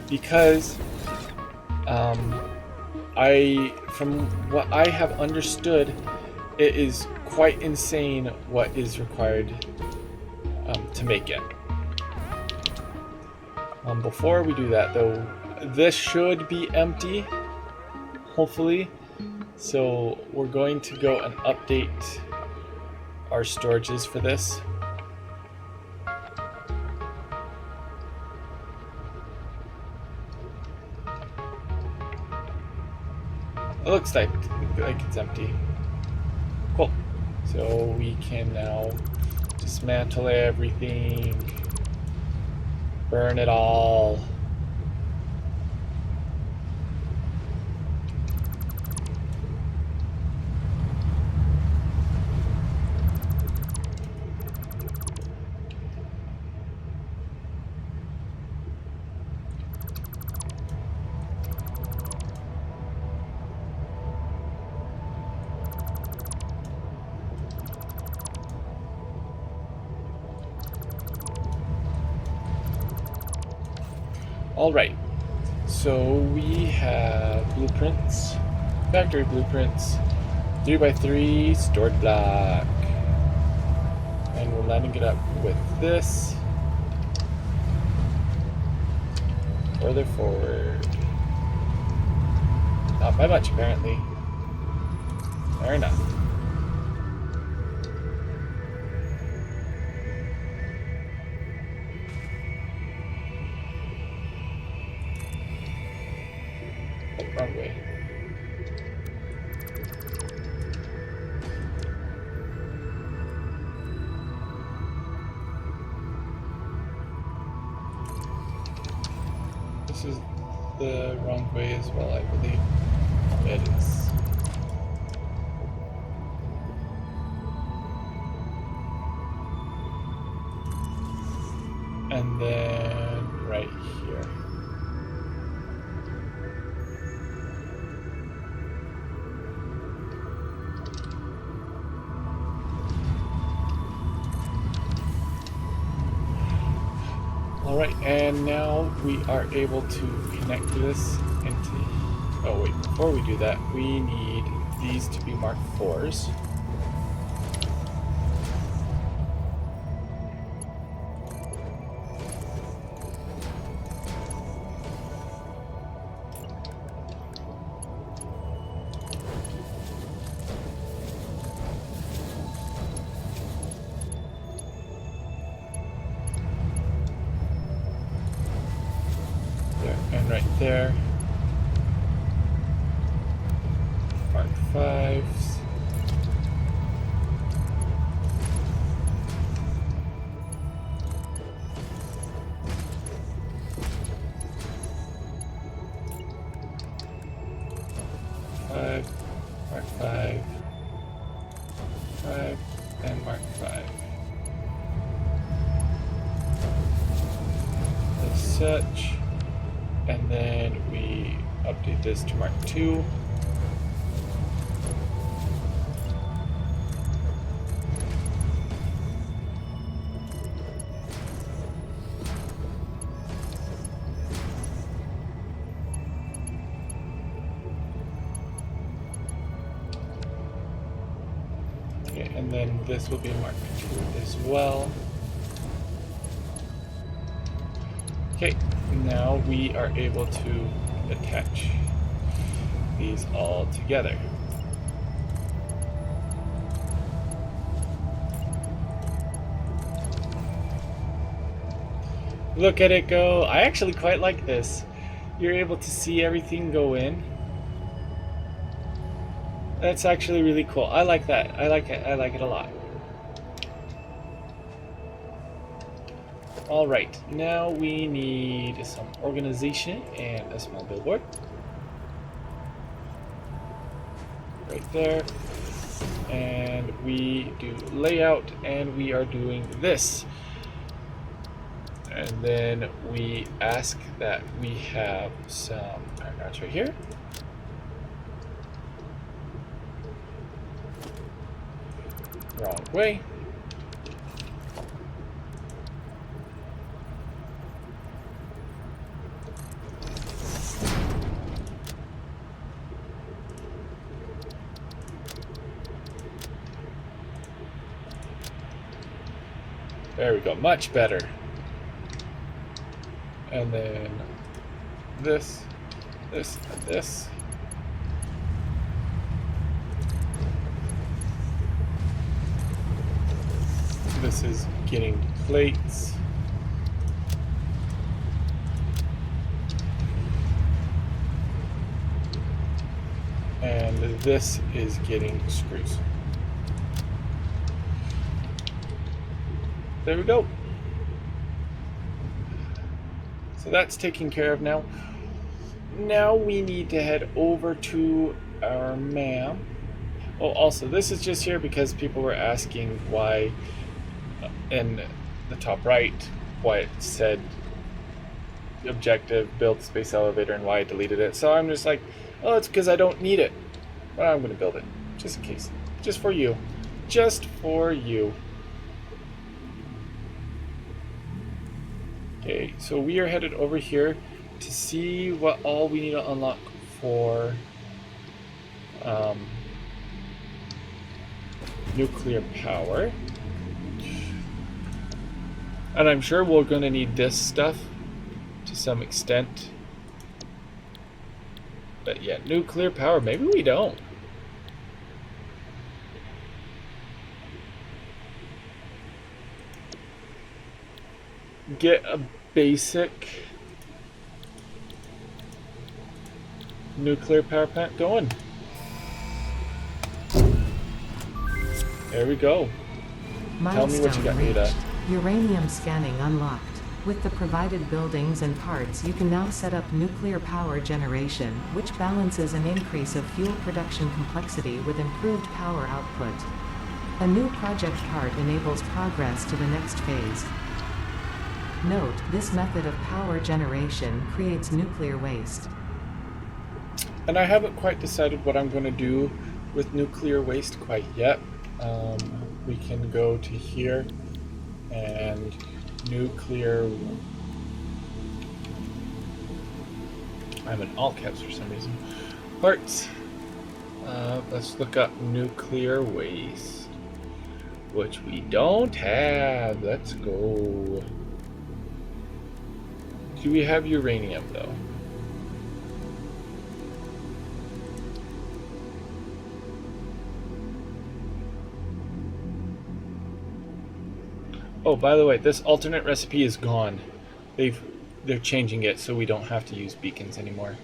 Because from what I have understood, it is quite insane what is required to make it. Before we do that though, this should be empty, hopefully. So we're going to go and update our storages for this. It looks like it's empty. Cool. So we can now dismantle everything, burn it all. Alright, so we have blueprints, factory blueprints, 3x3 stored block, and we're lining it up with this, further forward, not by much apparently, fair enough. Wrong way. This is the wrong way as well, I believe. It is. And then right here. Alright, and now we are able to connect this into... Oh wait, before we do that, we need these to be marked 4s. And right there, mark 5s. Mark 5, 5, and mark 5. As such. And then we update this to mark 2. Okay, and then this will be marked 2 as well. Okay, now we are able to attach these all together. Look at it go. I actually quite like this. You're able to see everything go in. That's actually really cool. I like that. I like it. I like it a lot. All right, now we need some organization and a small billboard. Right there. And we do layout, and we are doing this. And then we ask that we have some paragraphs right here. Wrong way. There we go, much better. And then this, this, and this. This is getting plates. And this is getting screws. There we go. So that's taken care of now. Now we need to head over to our map. Oh, also, this is just here because people were asking why, in the top right, why it said objective, build space elevator, and why I deleted it. So I'm just like, oh, it's because I don't need it. But I'm going to build it, just in case. Just for you. Just for you. Okay, so we are headed over here to see what all we need to unlock for nuclear power. And I'm sure we're going to need this stuff to some extent. But yeah, nuclear power, maybe we don't. Get a basic nuclear power plant going. There we go. Tell me what you got me at. Uranium scanning unlocked. With the provided buildings and parts, you can now set up nuclear power generation, which balances an increase of fuel production complexity with improved power output. A new project part enables progress to the next phase. Note, this method of power generation creates nuclear waste. And I haven't quite decided what I'm going to do with nuclear waste quite yet. We can go to here and nuclear... I'm in all caps for some reason. Parts. Let's look up nuclear waste, which we don't have. Let's go. Do we have uranium though? Oh, by the way, this alternate recipe is gone. They're changing it so we don't have to use beacons anymore.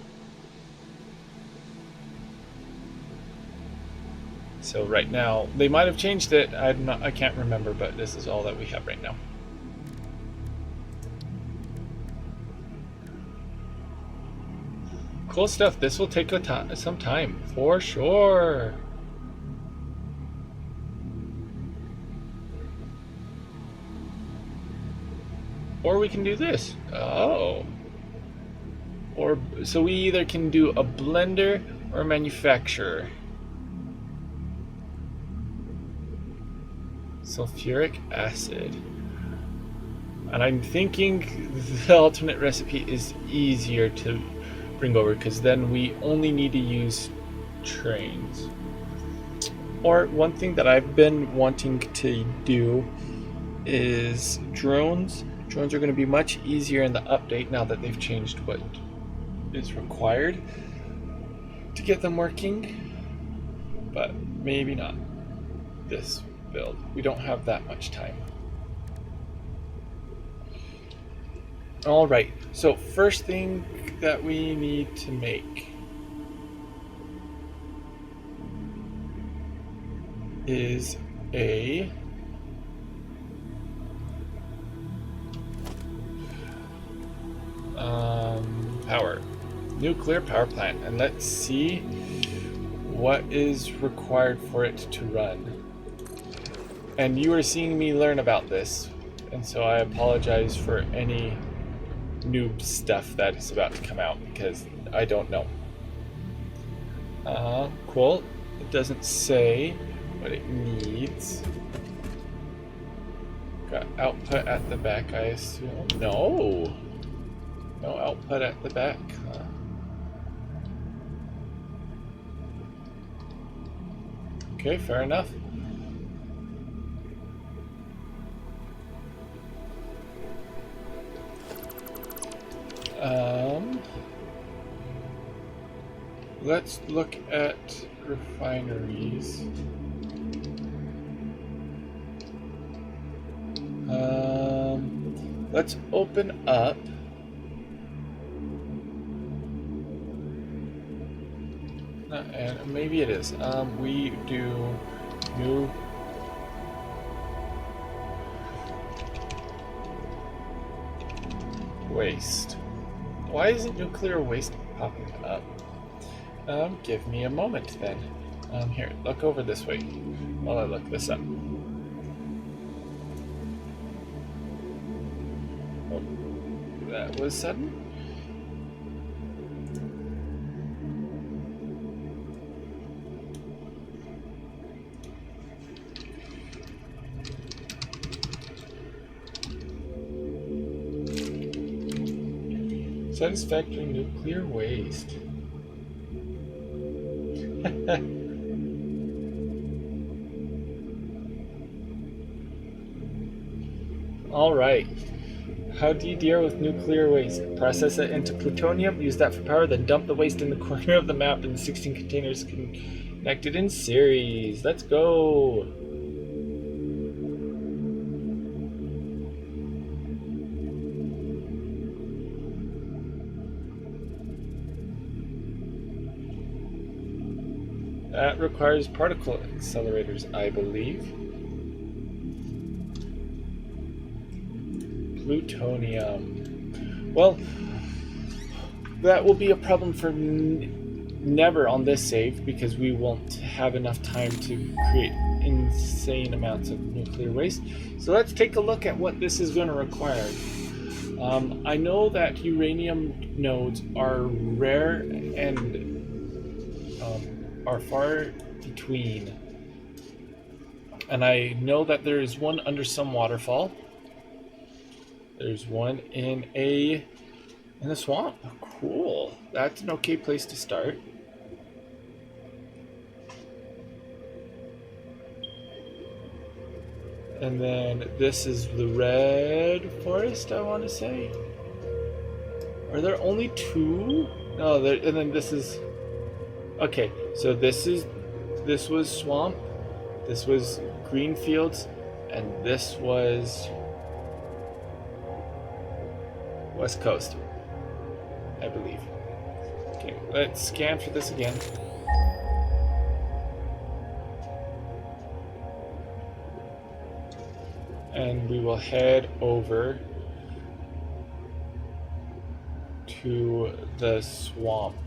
So right now, they might have changed it. I can't remember, but this is all that we have right now. Cool stuff. This will take some time, for sure. Or we can do this. Oh. Or so we either can do a blender or a manufacturer. Sulfuric acid. And I'm thinking the alternate recipe is easier to bring over because then we only need to use trains. Or one thing that I've been wanting to do is drones. Drones are going to be much easier in the update now that they've changed what is required to get them working, but maybe not this build. We don't have that much time. All right, so first thing that we need to make is a nuclear power plant, and let's see what is required for it to run. And you are seeing me learn about this, and so I apologize for any noob stuff that is about to come out because I don't know. Cool. It doesn't say what it needs. Got output at the back, I assume. No output at the back, huh? Okay, fair enough. Let's look at refineries. Let's open up and maybe it is. We do new waste. Why isn't nuclear waste popping up? Give me a moment then. Here, look over this way while I look this up. Oh, that was sudden. Satisfactory nuclear waste. All right. How do you deal with nuclear waste? Process it into plutonium, use that for power, then dump the waste in the corner of the map in the 16 containers connected in series. Let's go. That requires particle accelerators, I believe. Plutonium. Well, that will be a problem for never on this save because we won't have enough time to create insane amounts of nuclear waste. So let's take a look at what this is going to require. I know that uranium nodes are rare and are far between, and I know that there is one under some waterfall. There's one in a swamp. Cool. That's an okay place to start. And then this is the red forest, I want to say. Are there only two? No, and then this is... Okay, so this was swamp, this was green fields, and this was West Coast, I believe. Okay, let's scan for this again. And we will head over to the swamp.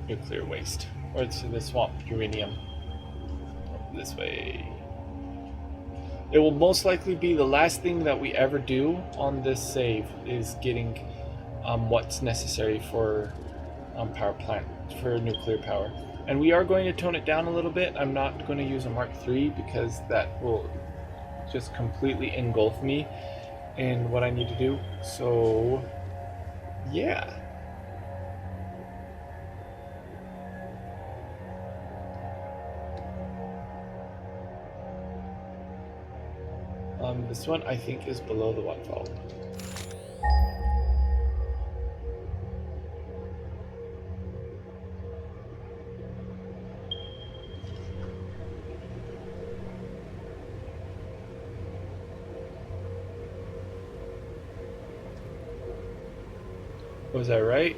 Nuclear waste. Or to the swamp uranium. This way. It will most likely be the last thing that we ever do on this save is getting what's necessary for power plant, for nuclear power. And we are going to tone it down a little bit. I'm not going to use a Mark III because that will just completely engulf me in what I need to do. So, yeah. This one I think is below the waterfall. Was I right?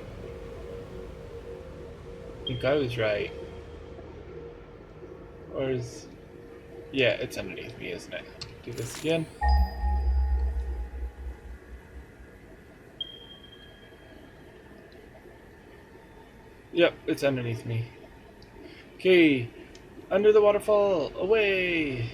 I think I was right. Or is... Yeah, it's underneath me, isn't it? Do this again. Yep, it's underneath me. Okay, under the waterfall, away!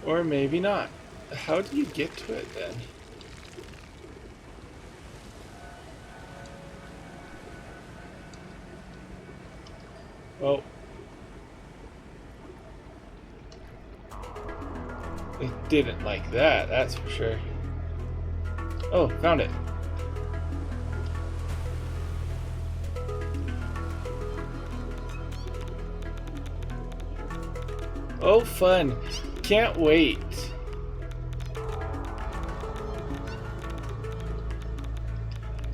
Or maybe not. How do you get to it then? Oh. It didn't like that, that's for sure. Oh, found it. Oh, fun. Can't wait.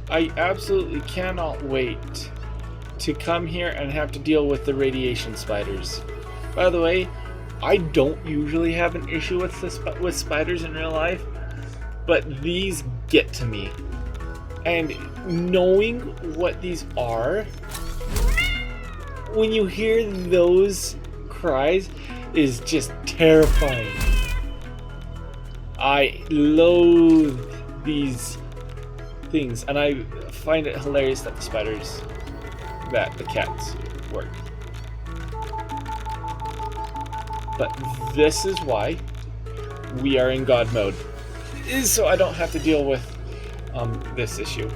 I absolutely cannot wait to come here and have to deal with the radiation spiders. By the way, I don't usually have an issue with spiders in real life, but these get to me. And knowing what these are, when you hear those cries, is just terrifying. I loathe these things, and I find it hilarious that the cats work. But this is why we are in God mode, is so I don't have to deal with this issue.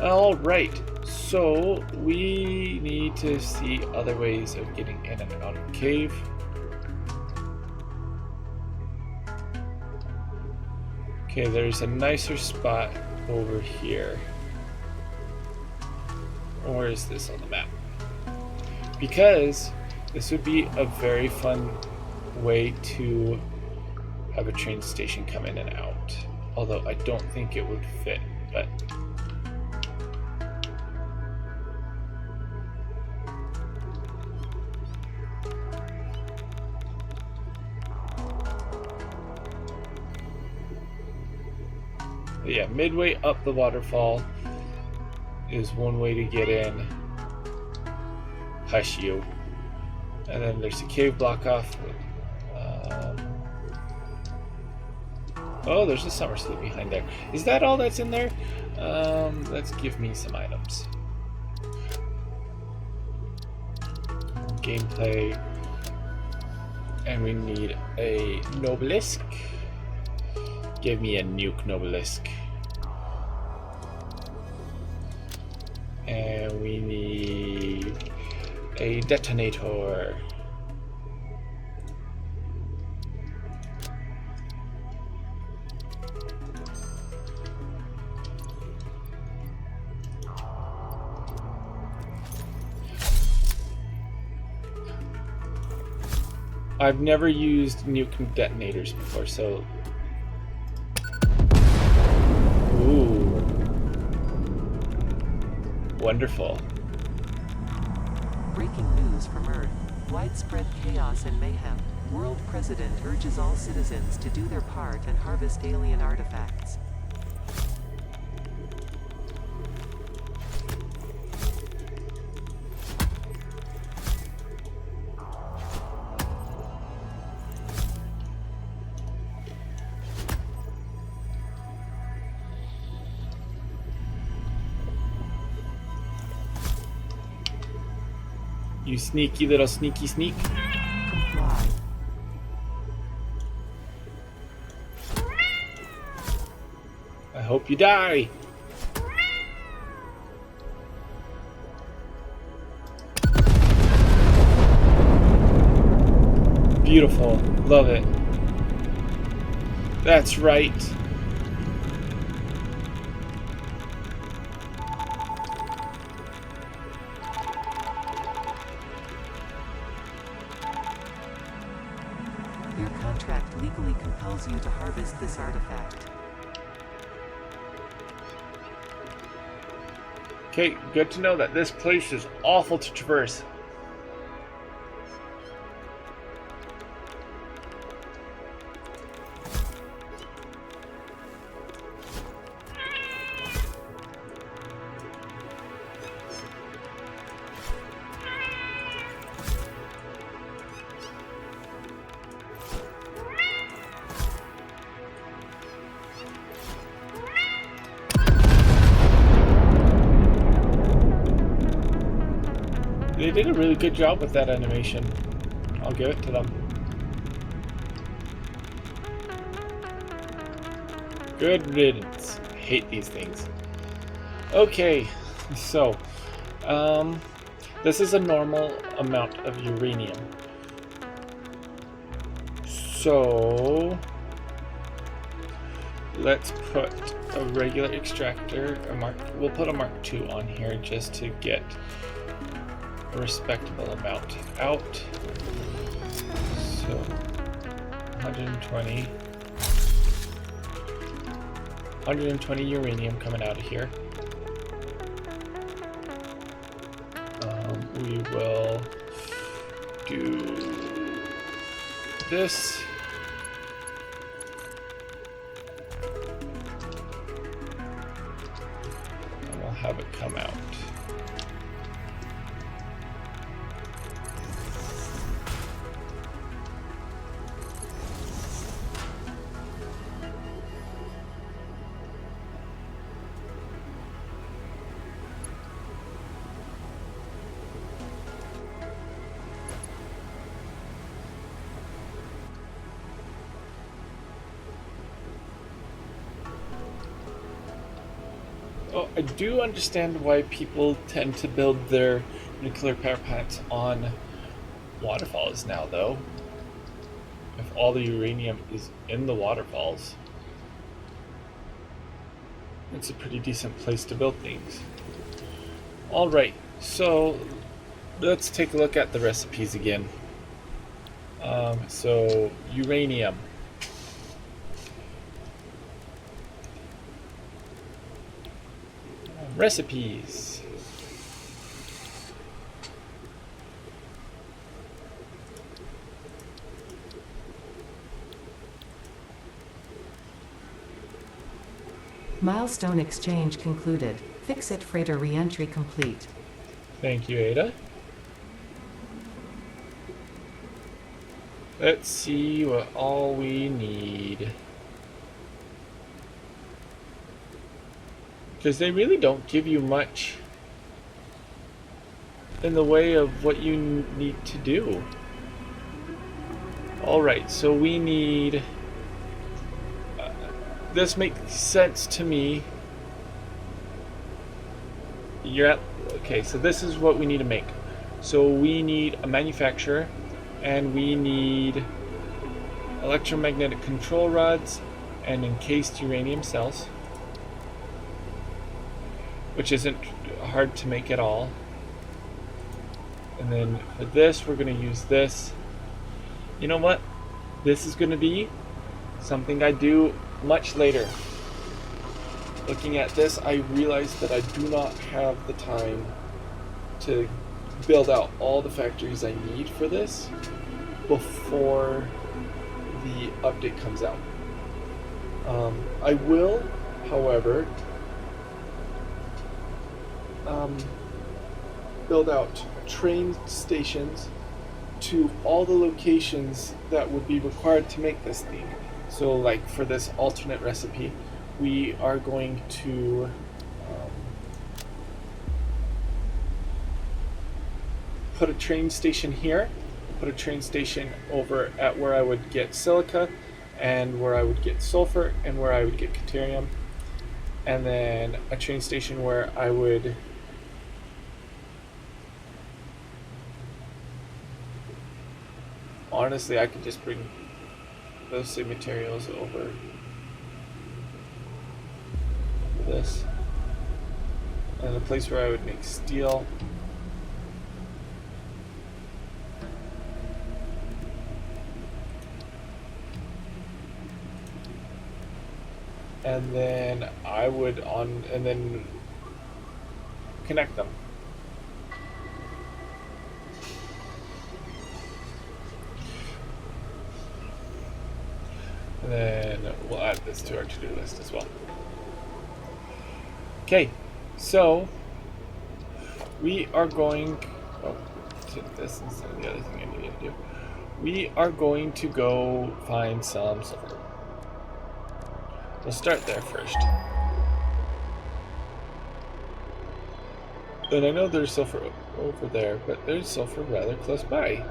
All right, so we need to see other ways of getting in and out of the cave. Okay, there's a nicer spot over here. Or is this on the map? Because this would be a very fun way to have a train station come in and out. Although I don't think it would fit, but... yeah, midway up the waterfall is one way to get in. Hush you. And then there's a cave block off. Oh, there's a summer sleep behind there. Is that all that's in there? Let's give me some items. Gameplay. And we need a Nobelisk. Give me a nuke Nobelisk. And we need a detonator. I've never used nuke detonators before, so... Ooh. Wonderful. Breaking news from Earth. Widespread chaos and mayhem. World President urges all citizens to do their part and harvest alien artifacts. You sneaky little sneaky sneak. Comply. I hope you die. Beautiful. Love it. That's right. Your contract legally compels you to harvest this artifact. Okay, good to know that this place is awful to traverse. They did a really good job with that animation. I'll give it to them. Good riddance. I hate these things. Okay, so this is a normal amount of uranium. So let's put a regular extractor, we'll put a Mark II on here just to get a respectable amount out. So 120 uranium coming out of here. We will do this. And we'll have it come out. Oh, I do understand why people tend to build their nuclear power plants on waterfalls now, though. If all the uranium is in the waterfalls, it's a pretty decent place to build things. Alright, so let's take a look at the recipes again. So, uranium. Recipes. Milestone exchange concluded. Fix-it freighter re-entry complete. Thank you, Ada. Let's see what all we need. Because they really don't give you much in the way of what you need to do. Alright, so we need... this makes sense to me. Okay, so this is what we need to make. So we need a manufacturer, and we need electromagnetic control rods and encased uranium cells, which isn't hard to make at all. And then for this, we're going to use this. You know what? This is going to be something I do much later. Looking at this, I realized that I do not have the time to build out all the factories I need for this before the update comes out. I will, however, build out train stations to all the locations that would be required to make this thing. So like for this alternate recipe, we are going to put a train station here, put a train station over at where I would get silica, and where I would get sulfur, and where I would get deuterium, and then a train station where I would honestly, I could just bring those same materials over this. And the place where I would make steel. And then I would and then connect them. And then we'll add this to our to-do list as well. Okay, so we are going, to this instead of the other thing I needed to do. We are going to go find some sulfur. We'll start there first. And I know there's sulfur over there, but there's sulfur rather close by.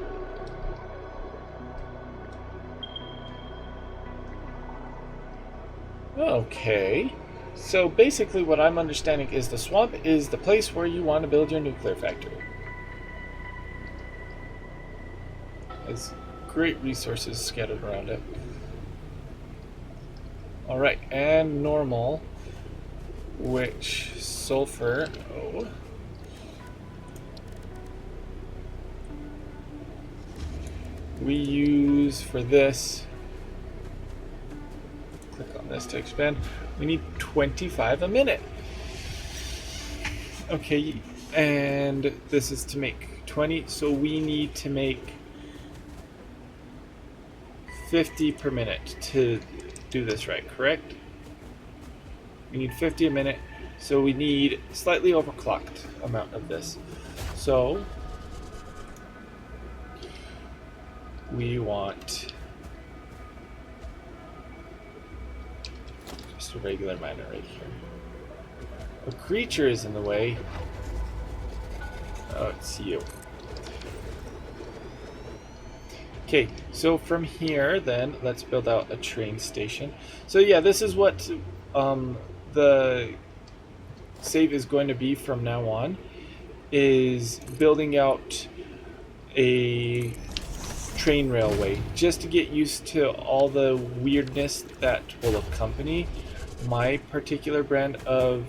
Okay. So basically what I'm understanding is the swamp is the place where you want to build your nuclear factory. There's great resources scattered around it. Alright, and normal, which sulfur, we use for this. Click on this to expand. We need 25 a minute. Okay, and this is to make 20, so we need to make 50 per minute to do this right, correct? We need 50 a minute, so we need slightly overclocked amount of this. So we want just a regular miner right here. A creature is in the way. Oh, it's you. Okay, so from here, then, let's build out a train station. So yeah, this is what the save is going to be from now on, is building out a train railway, just to get used to all the weirdness that will accompany my particular brand of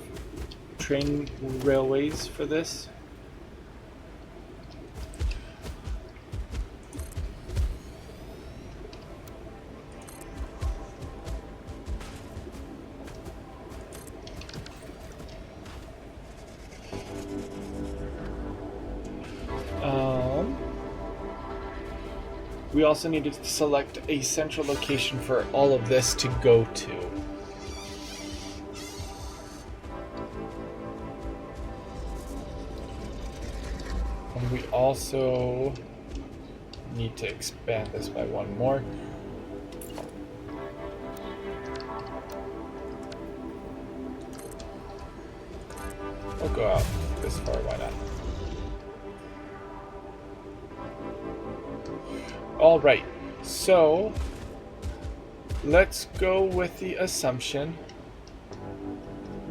train railways for this. We also need to select a central location for all of this to go to. And we also need to expand this by one more. We'll go out this far, why not? Alright, so let's go with the assumption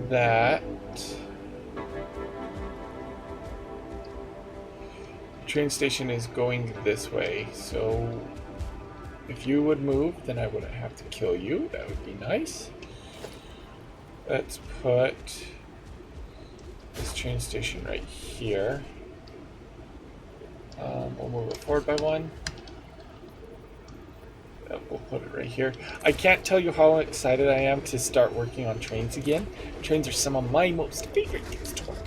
that the train station is going this way. So if you would move, then I wouldn't have to kill you. That would be nice. Let's put this train station right here. We'll move it forward by one. We'll put it right here. I can't tell you how excited I am to start working on trains again. Trains are some of my most favorite things to work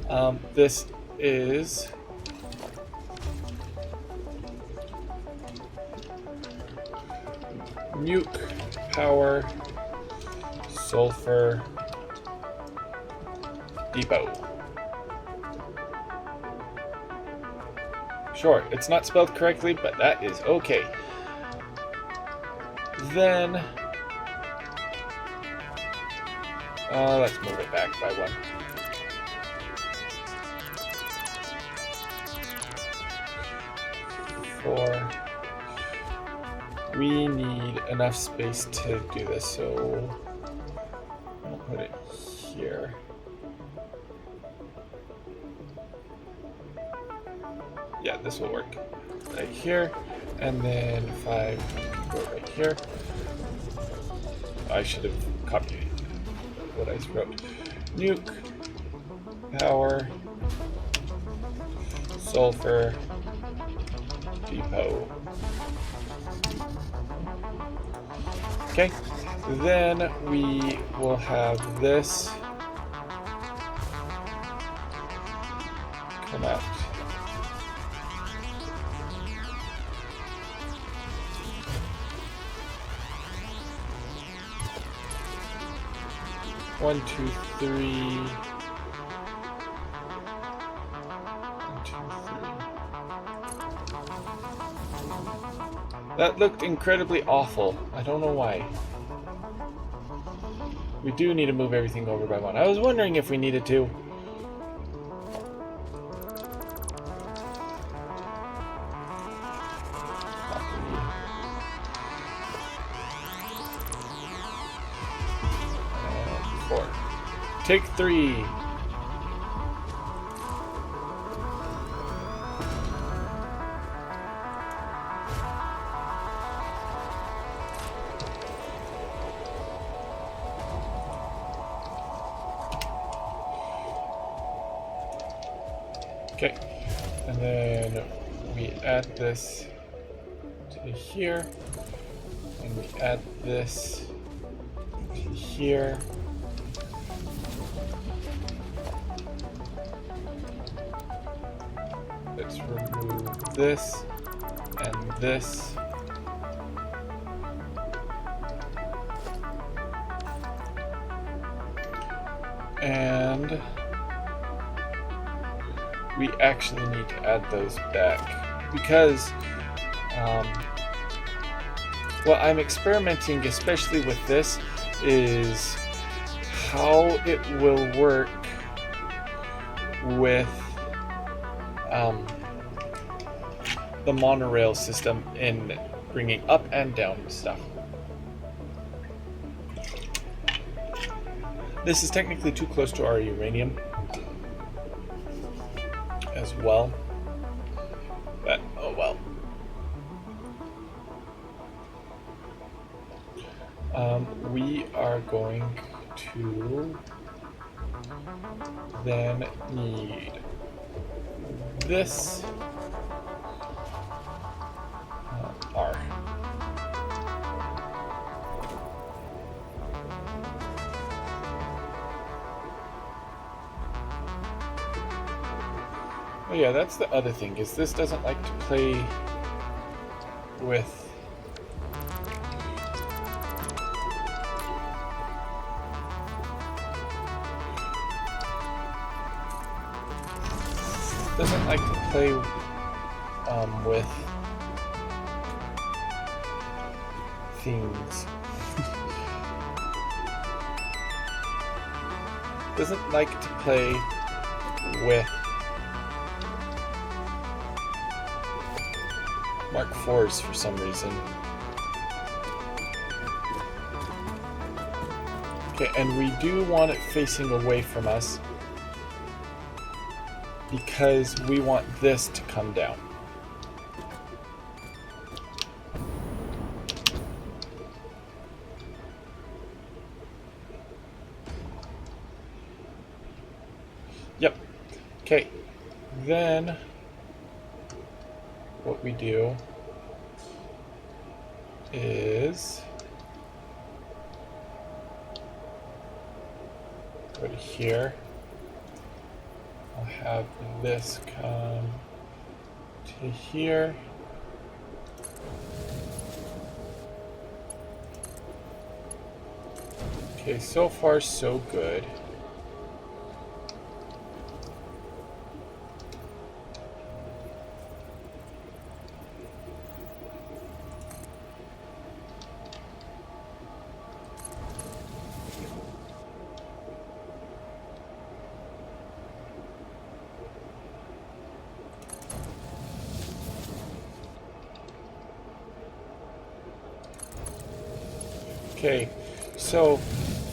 on. This is Nuke Power Sulfur Depot. Sure, it's not spelled correctly, but that is okay. Then, let's move it back by one. Four. We need enough space to do this, so I'll put it here. Yeah, this will work. Right here. And then 5 can go right here. I should have copied what I wrote. Nuke, power, sulfur, depot. Okay, then we will have this connect. One, two, three. 1, 2, 3. That looked incredibly awful. I don't know why. We do need to move everything over by 1. I was wondering if we needed to. And 4. Take 3. Okay, and then we add this to here, and we add this to here. Let's remove this and this. And we actually need to add those back because what I'm experimenting, especially with this, is how it will work with the monorail system in bringing up and down stuff. This is technically too close to our uranium as well, but oh well. We are going to then need this R. Oh yeah, that's the other thing, is this doesn't like to play with with things. Doesn't like to play with Mark IVs for some reason. Okay, and we do want it facing away from us because we want this to come down. Yep. Okay. Then what we do is go to here. I'll have this come to here. Okay, so far so good. Okay, so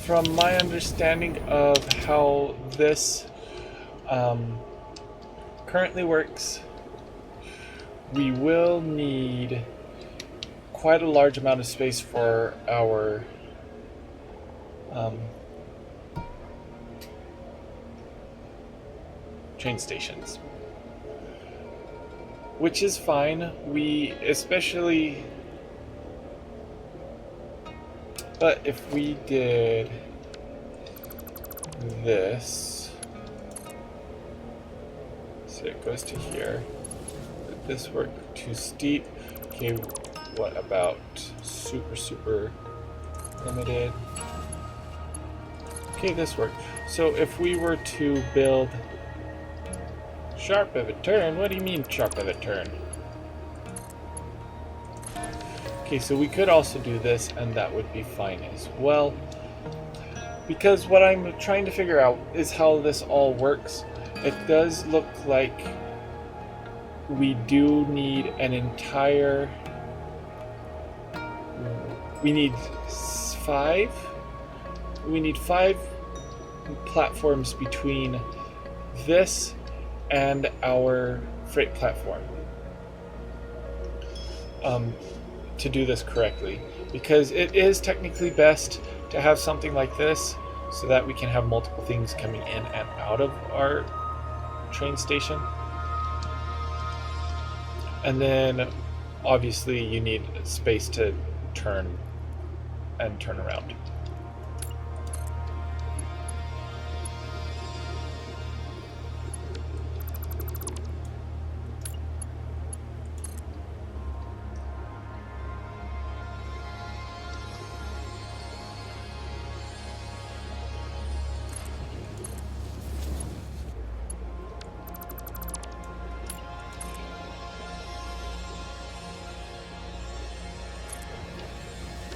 from my understanding of how this currently works, we will need quite a large amount of space for our train stations, which is fine. But if we did this, so it goes to here, would this work too steep? Okay, what about super limited? Okay, this worked. So if we were to build sharp pivot turn, what do you mean sharp pivot turn? Okay, so we could also do this, and that would be fine as well. Because what I'm trying to figure out is how this all works. It does look like we do need an entire... We need 5? We need 5 platforms between this and our freight platform. To do this correctly, because it is technically best to have something like this so that we can have multiple things coming in and out of our train station. And then obviously you need space to turn and turn around.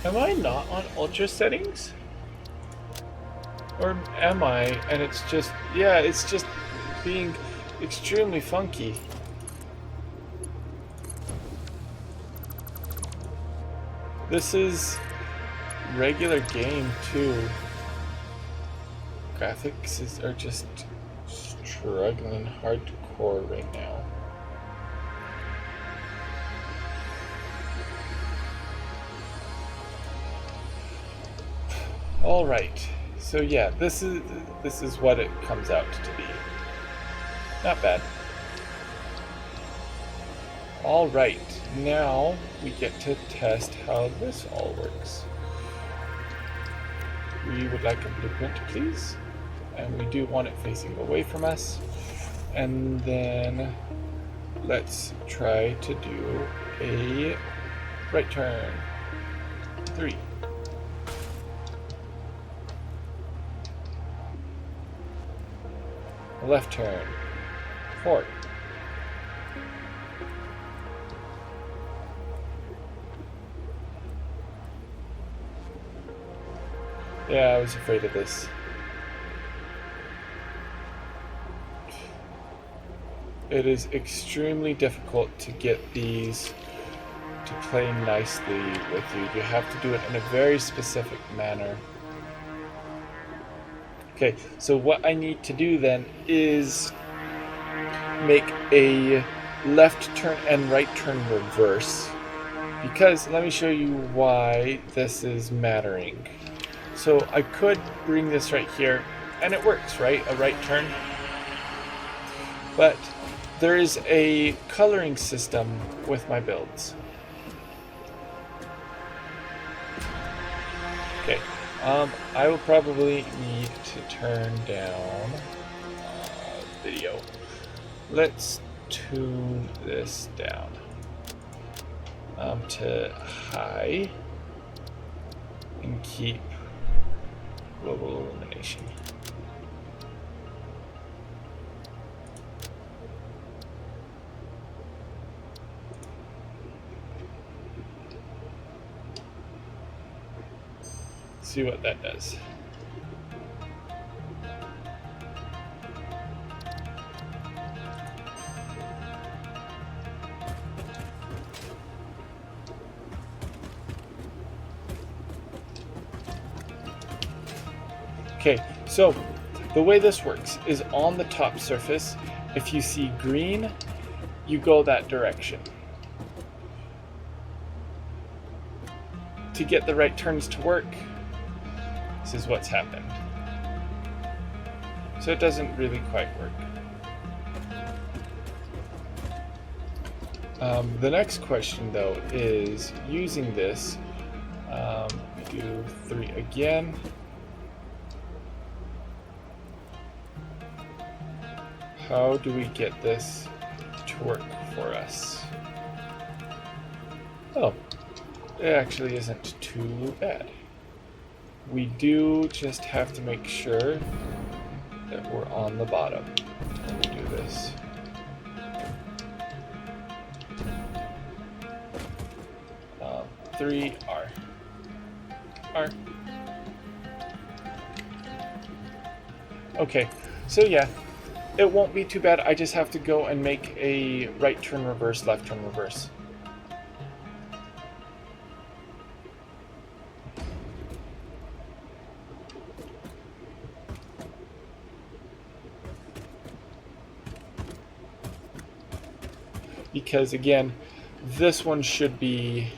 Am I not on ultra settings? Or am I? And it's just, yeah, it's just being extremely funky. This is regular game too. Graphics are just struggling hardcore right now. All right, so yeah, this is what it comes out to be. Not bad. All right, now we get to test how this all works. We would like a blueprint, please, and we do want it facing away from us. And then let's try to do a right turn. 3. Left turn. 4. Yeah, I was afraid of this. It is extremely difficult to get these to play nicely with you. You have to do it in a very specific manner. Okay, so what I need to do then is make a left turn and right turn reverse. Because, let me show you why this is mattering. So I could bring this right here, and it works, right? A right turn. But there is a coloring system with my builds. Okay. I will probably need to turn down video. Let's tune this down to high and keep global illumination. See what that does. Okay, so the way this works is on the top surface, if you see green, you go that direction. to get the right turns to work, this is what's happened. So it doesn't really quite work. The next question, though, is using this. We do 3 again. How do we get this to work for us? Oh, it actually isn't too bad. We do just have to make sure that we're on the bottom when we do this. Three R. R. Okay, so yeah, it won't be too bad. I just have to go and make a right turn reverse, left turn reverse. Because again, this one should be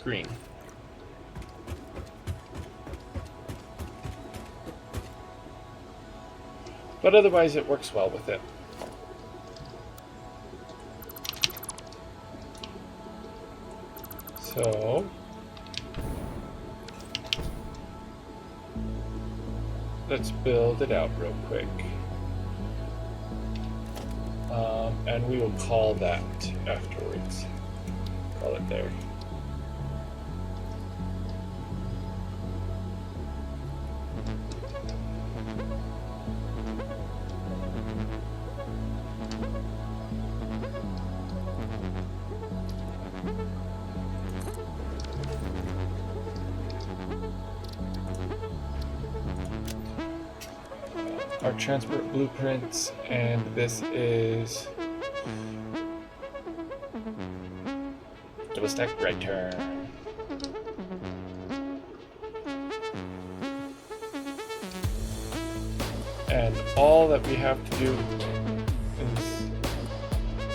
green. But otherwise it works well with it. So let's build it out real quick. And we will call that afterwards. Call it there. Our transport blueprints, and this is double stack right turn. And all that we have to do is,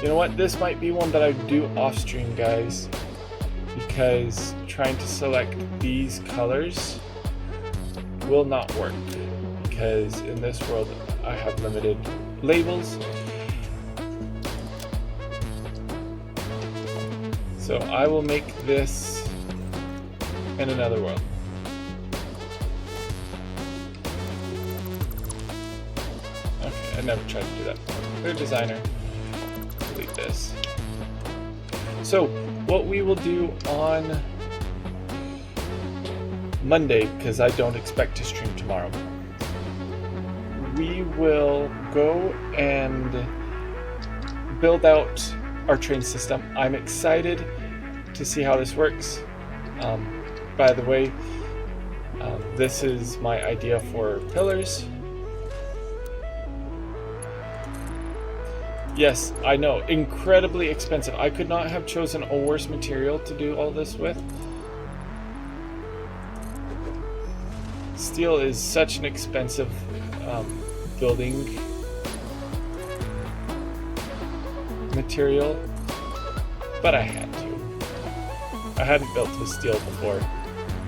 you know what, this might be one that I do off stream, guys, because trying to select these colors will not work. Because in this world I have limited labels. So I will make this in another world. Okay, I never tried to do that before. Clear designer. Delete this. So what we will do on Monday, because I don't expect to stream tomorrow, we will go and build out our train system. I'm excited to see how this works. By the way, this is my idea for pillars. Yes, I know, incredibly expensive. I could not have chosen a worse material to do all this with. Steel is such an expensive building material, but I had to. I hadn't built with steel before,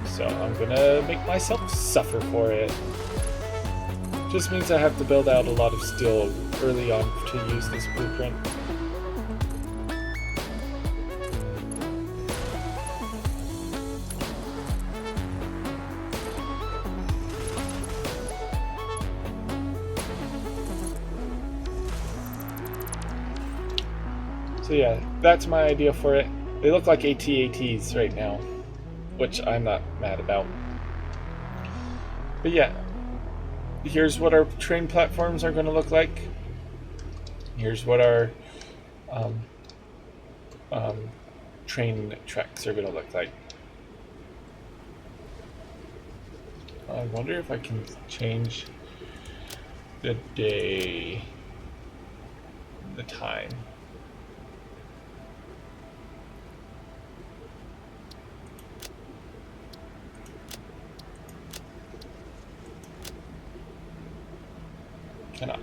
so I'm gonna make myself suffer for it. Just means I have to build out a lot of steel early on to use this blueprint. So yeah, that's my idea for it. They look like AT-ATs right now, which I'm not mad about. But yeah, here's what our train platforms are going to look like. Here's what our train tracks are going to look like. I wonder if I can change the day, the time. Cannot.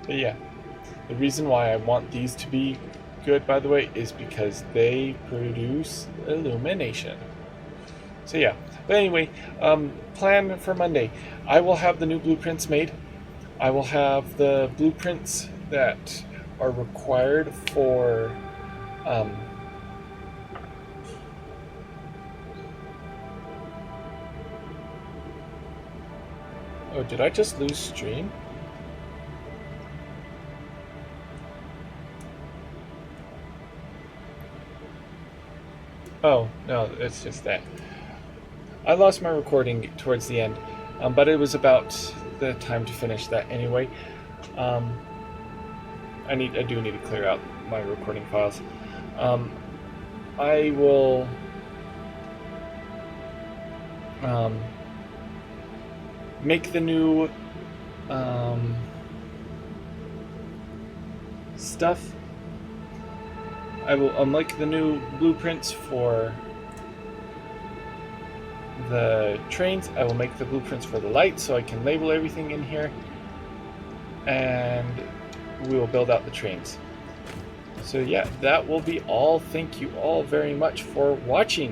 But yeah, The reason why I want these to be good, by the way, is because they produce illumination. So yeah, but anyway, plan for Monday. I will have the new blueprints made. I will have the blueprints that are required for oh, did I just lose stream? Oh, no, it's just that. I lost my recording towards the end, but it was about the time to finish that anyway. I do need to clear out my recording files. I will make the new stuff. I'll make the new blueprints for the trains. I will make the blueprints for the lights so I can label everything in here, and we will build out the trains. So yeah, that will be all. Thank you all very much for watching.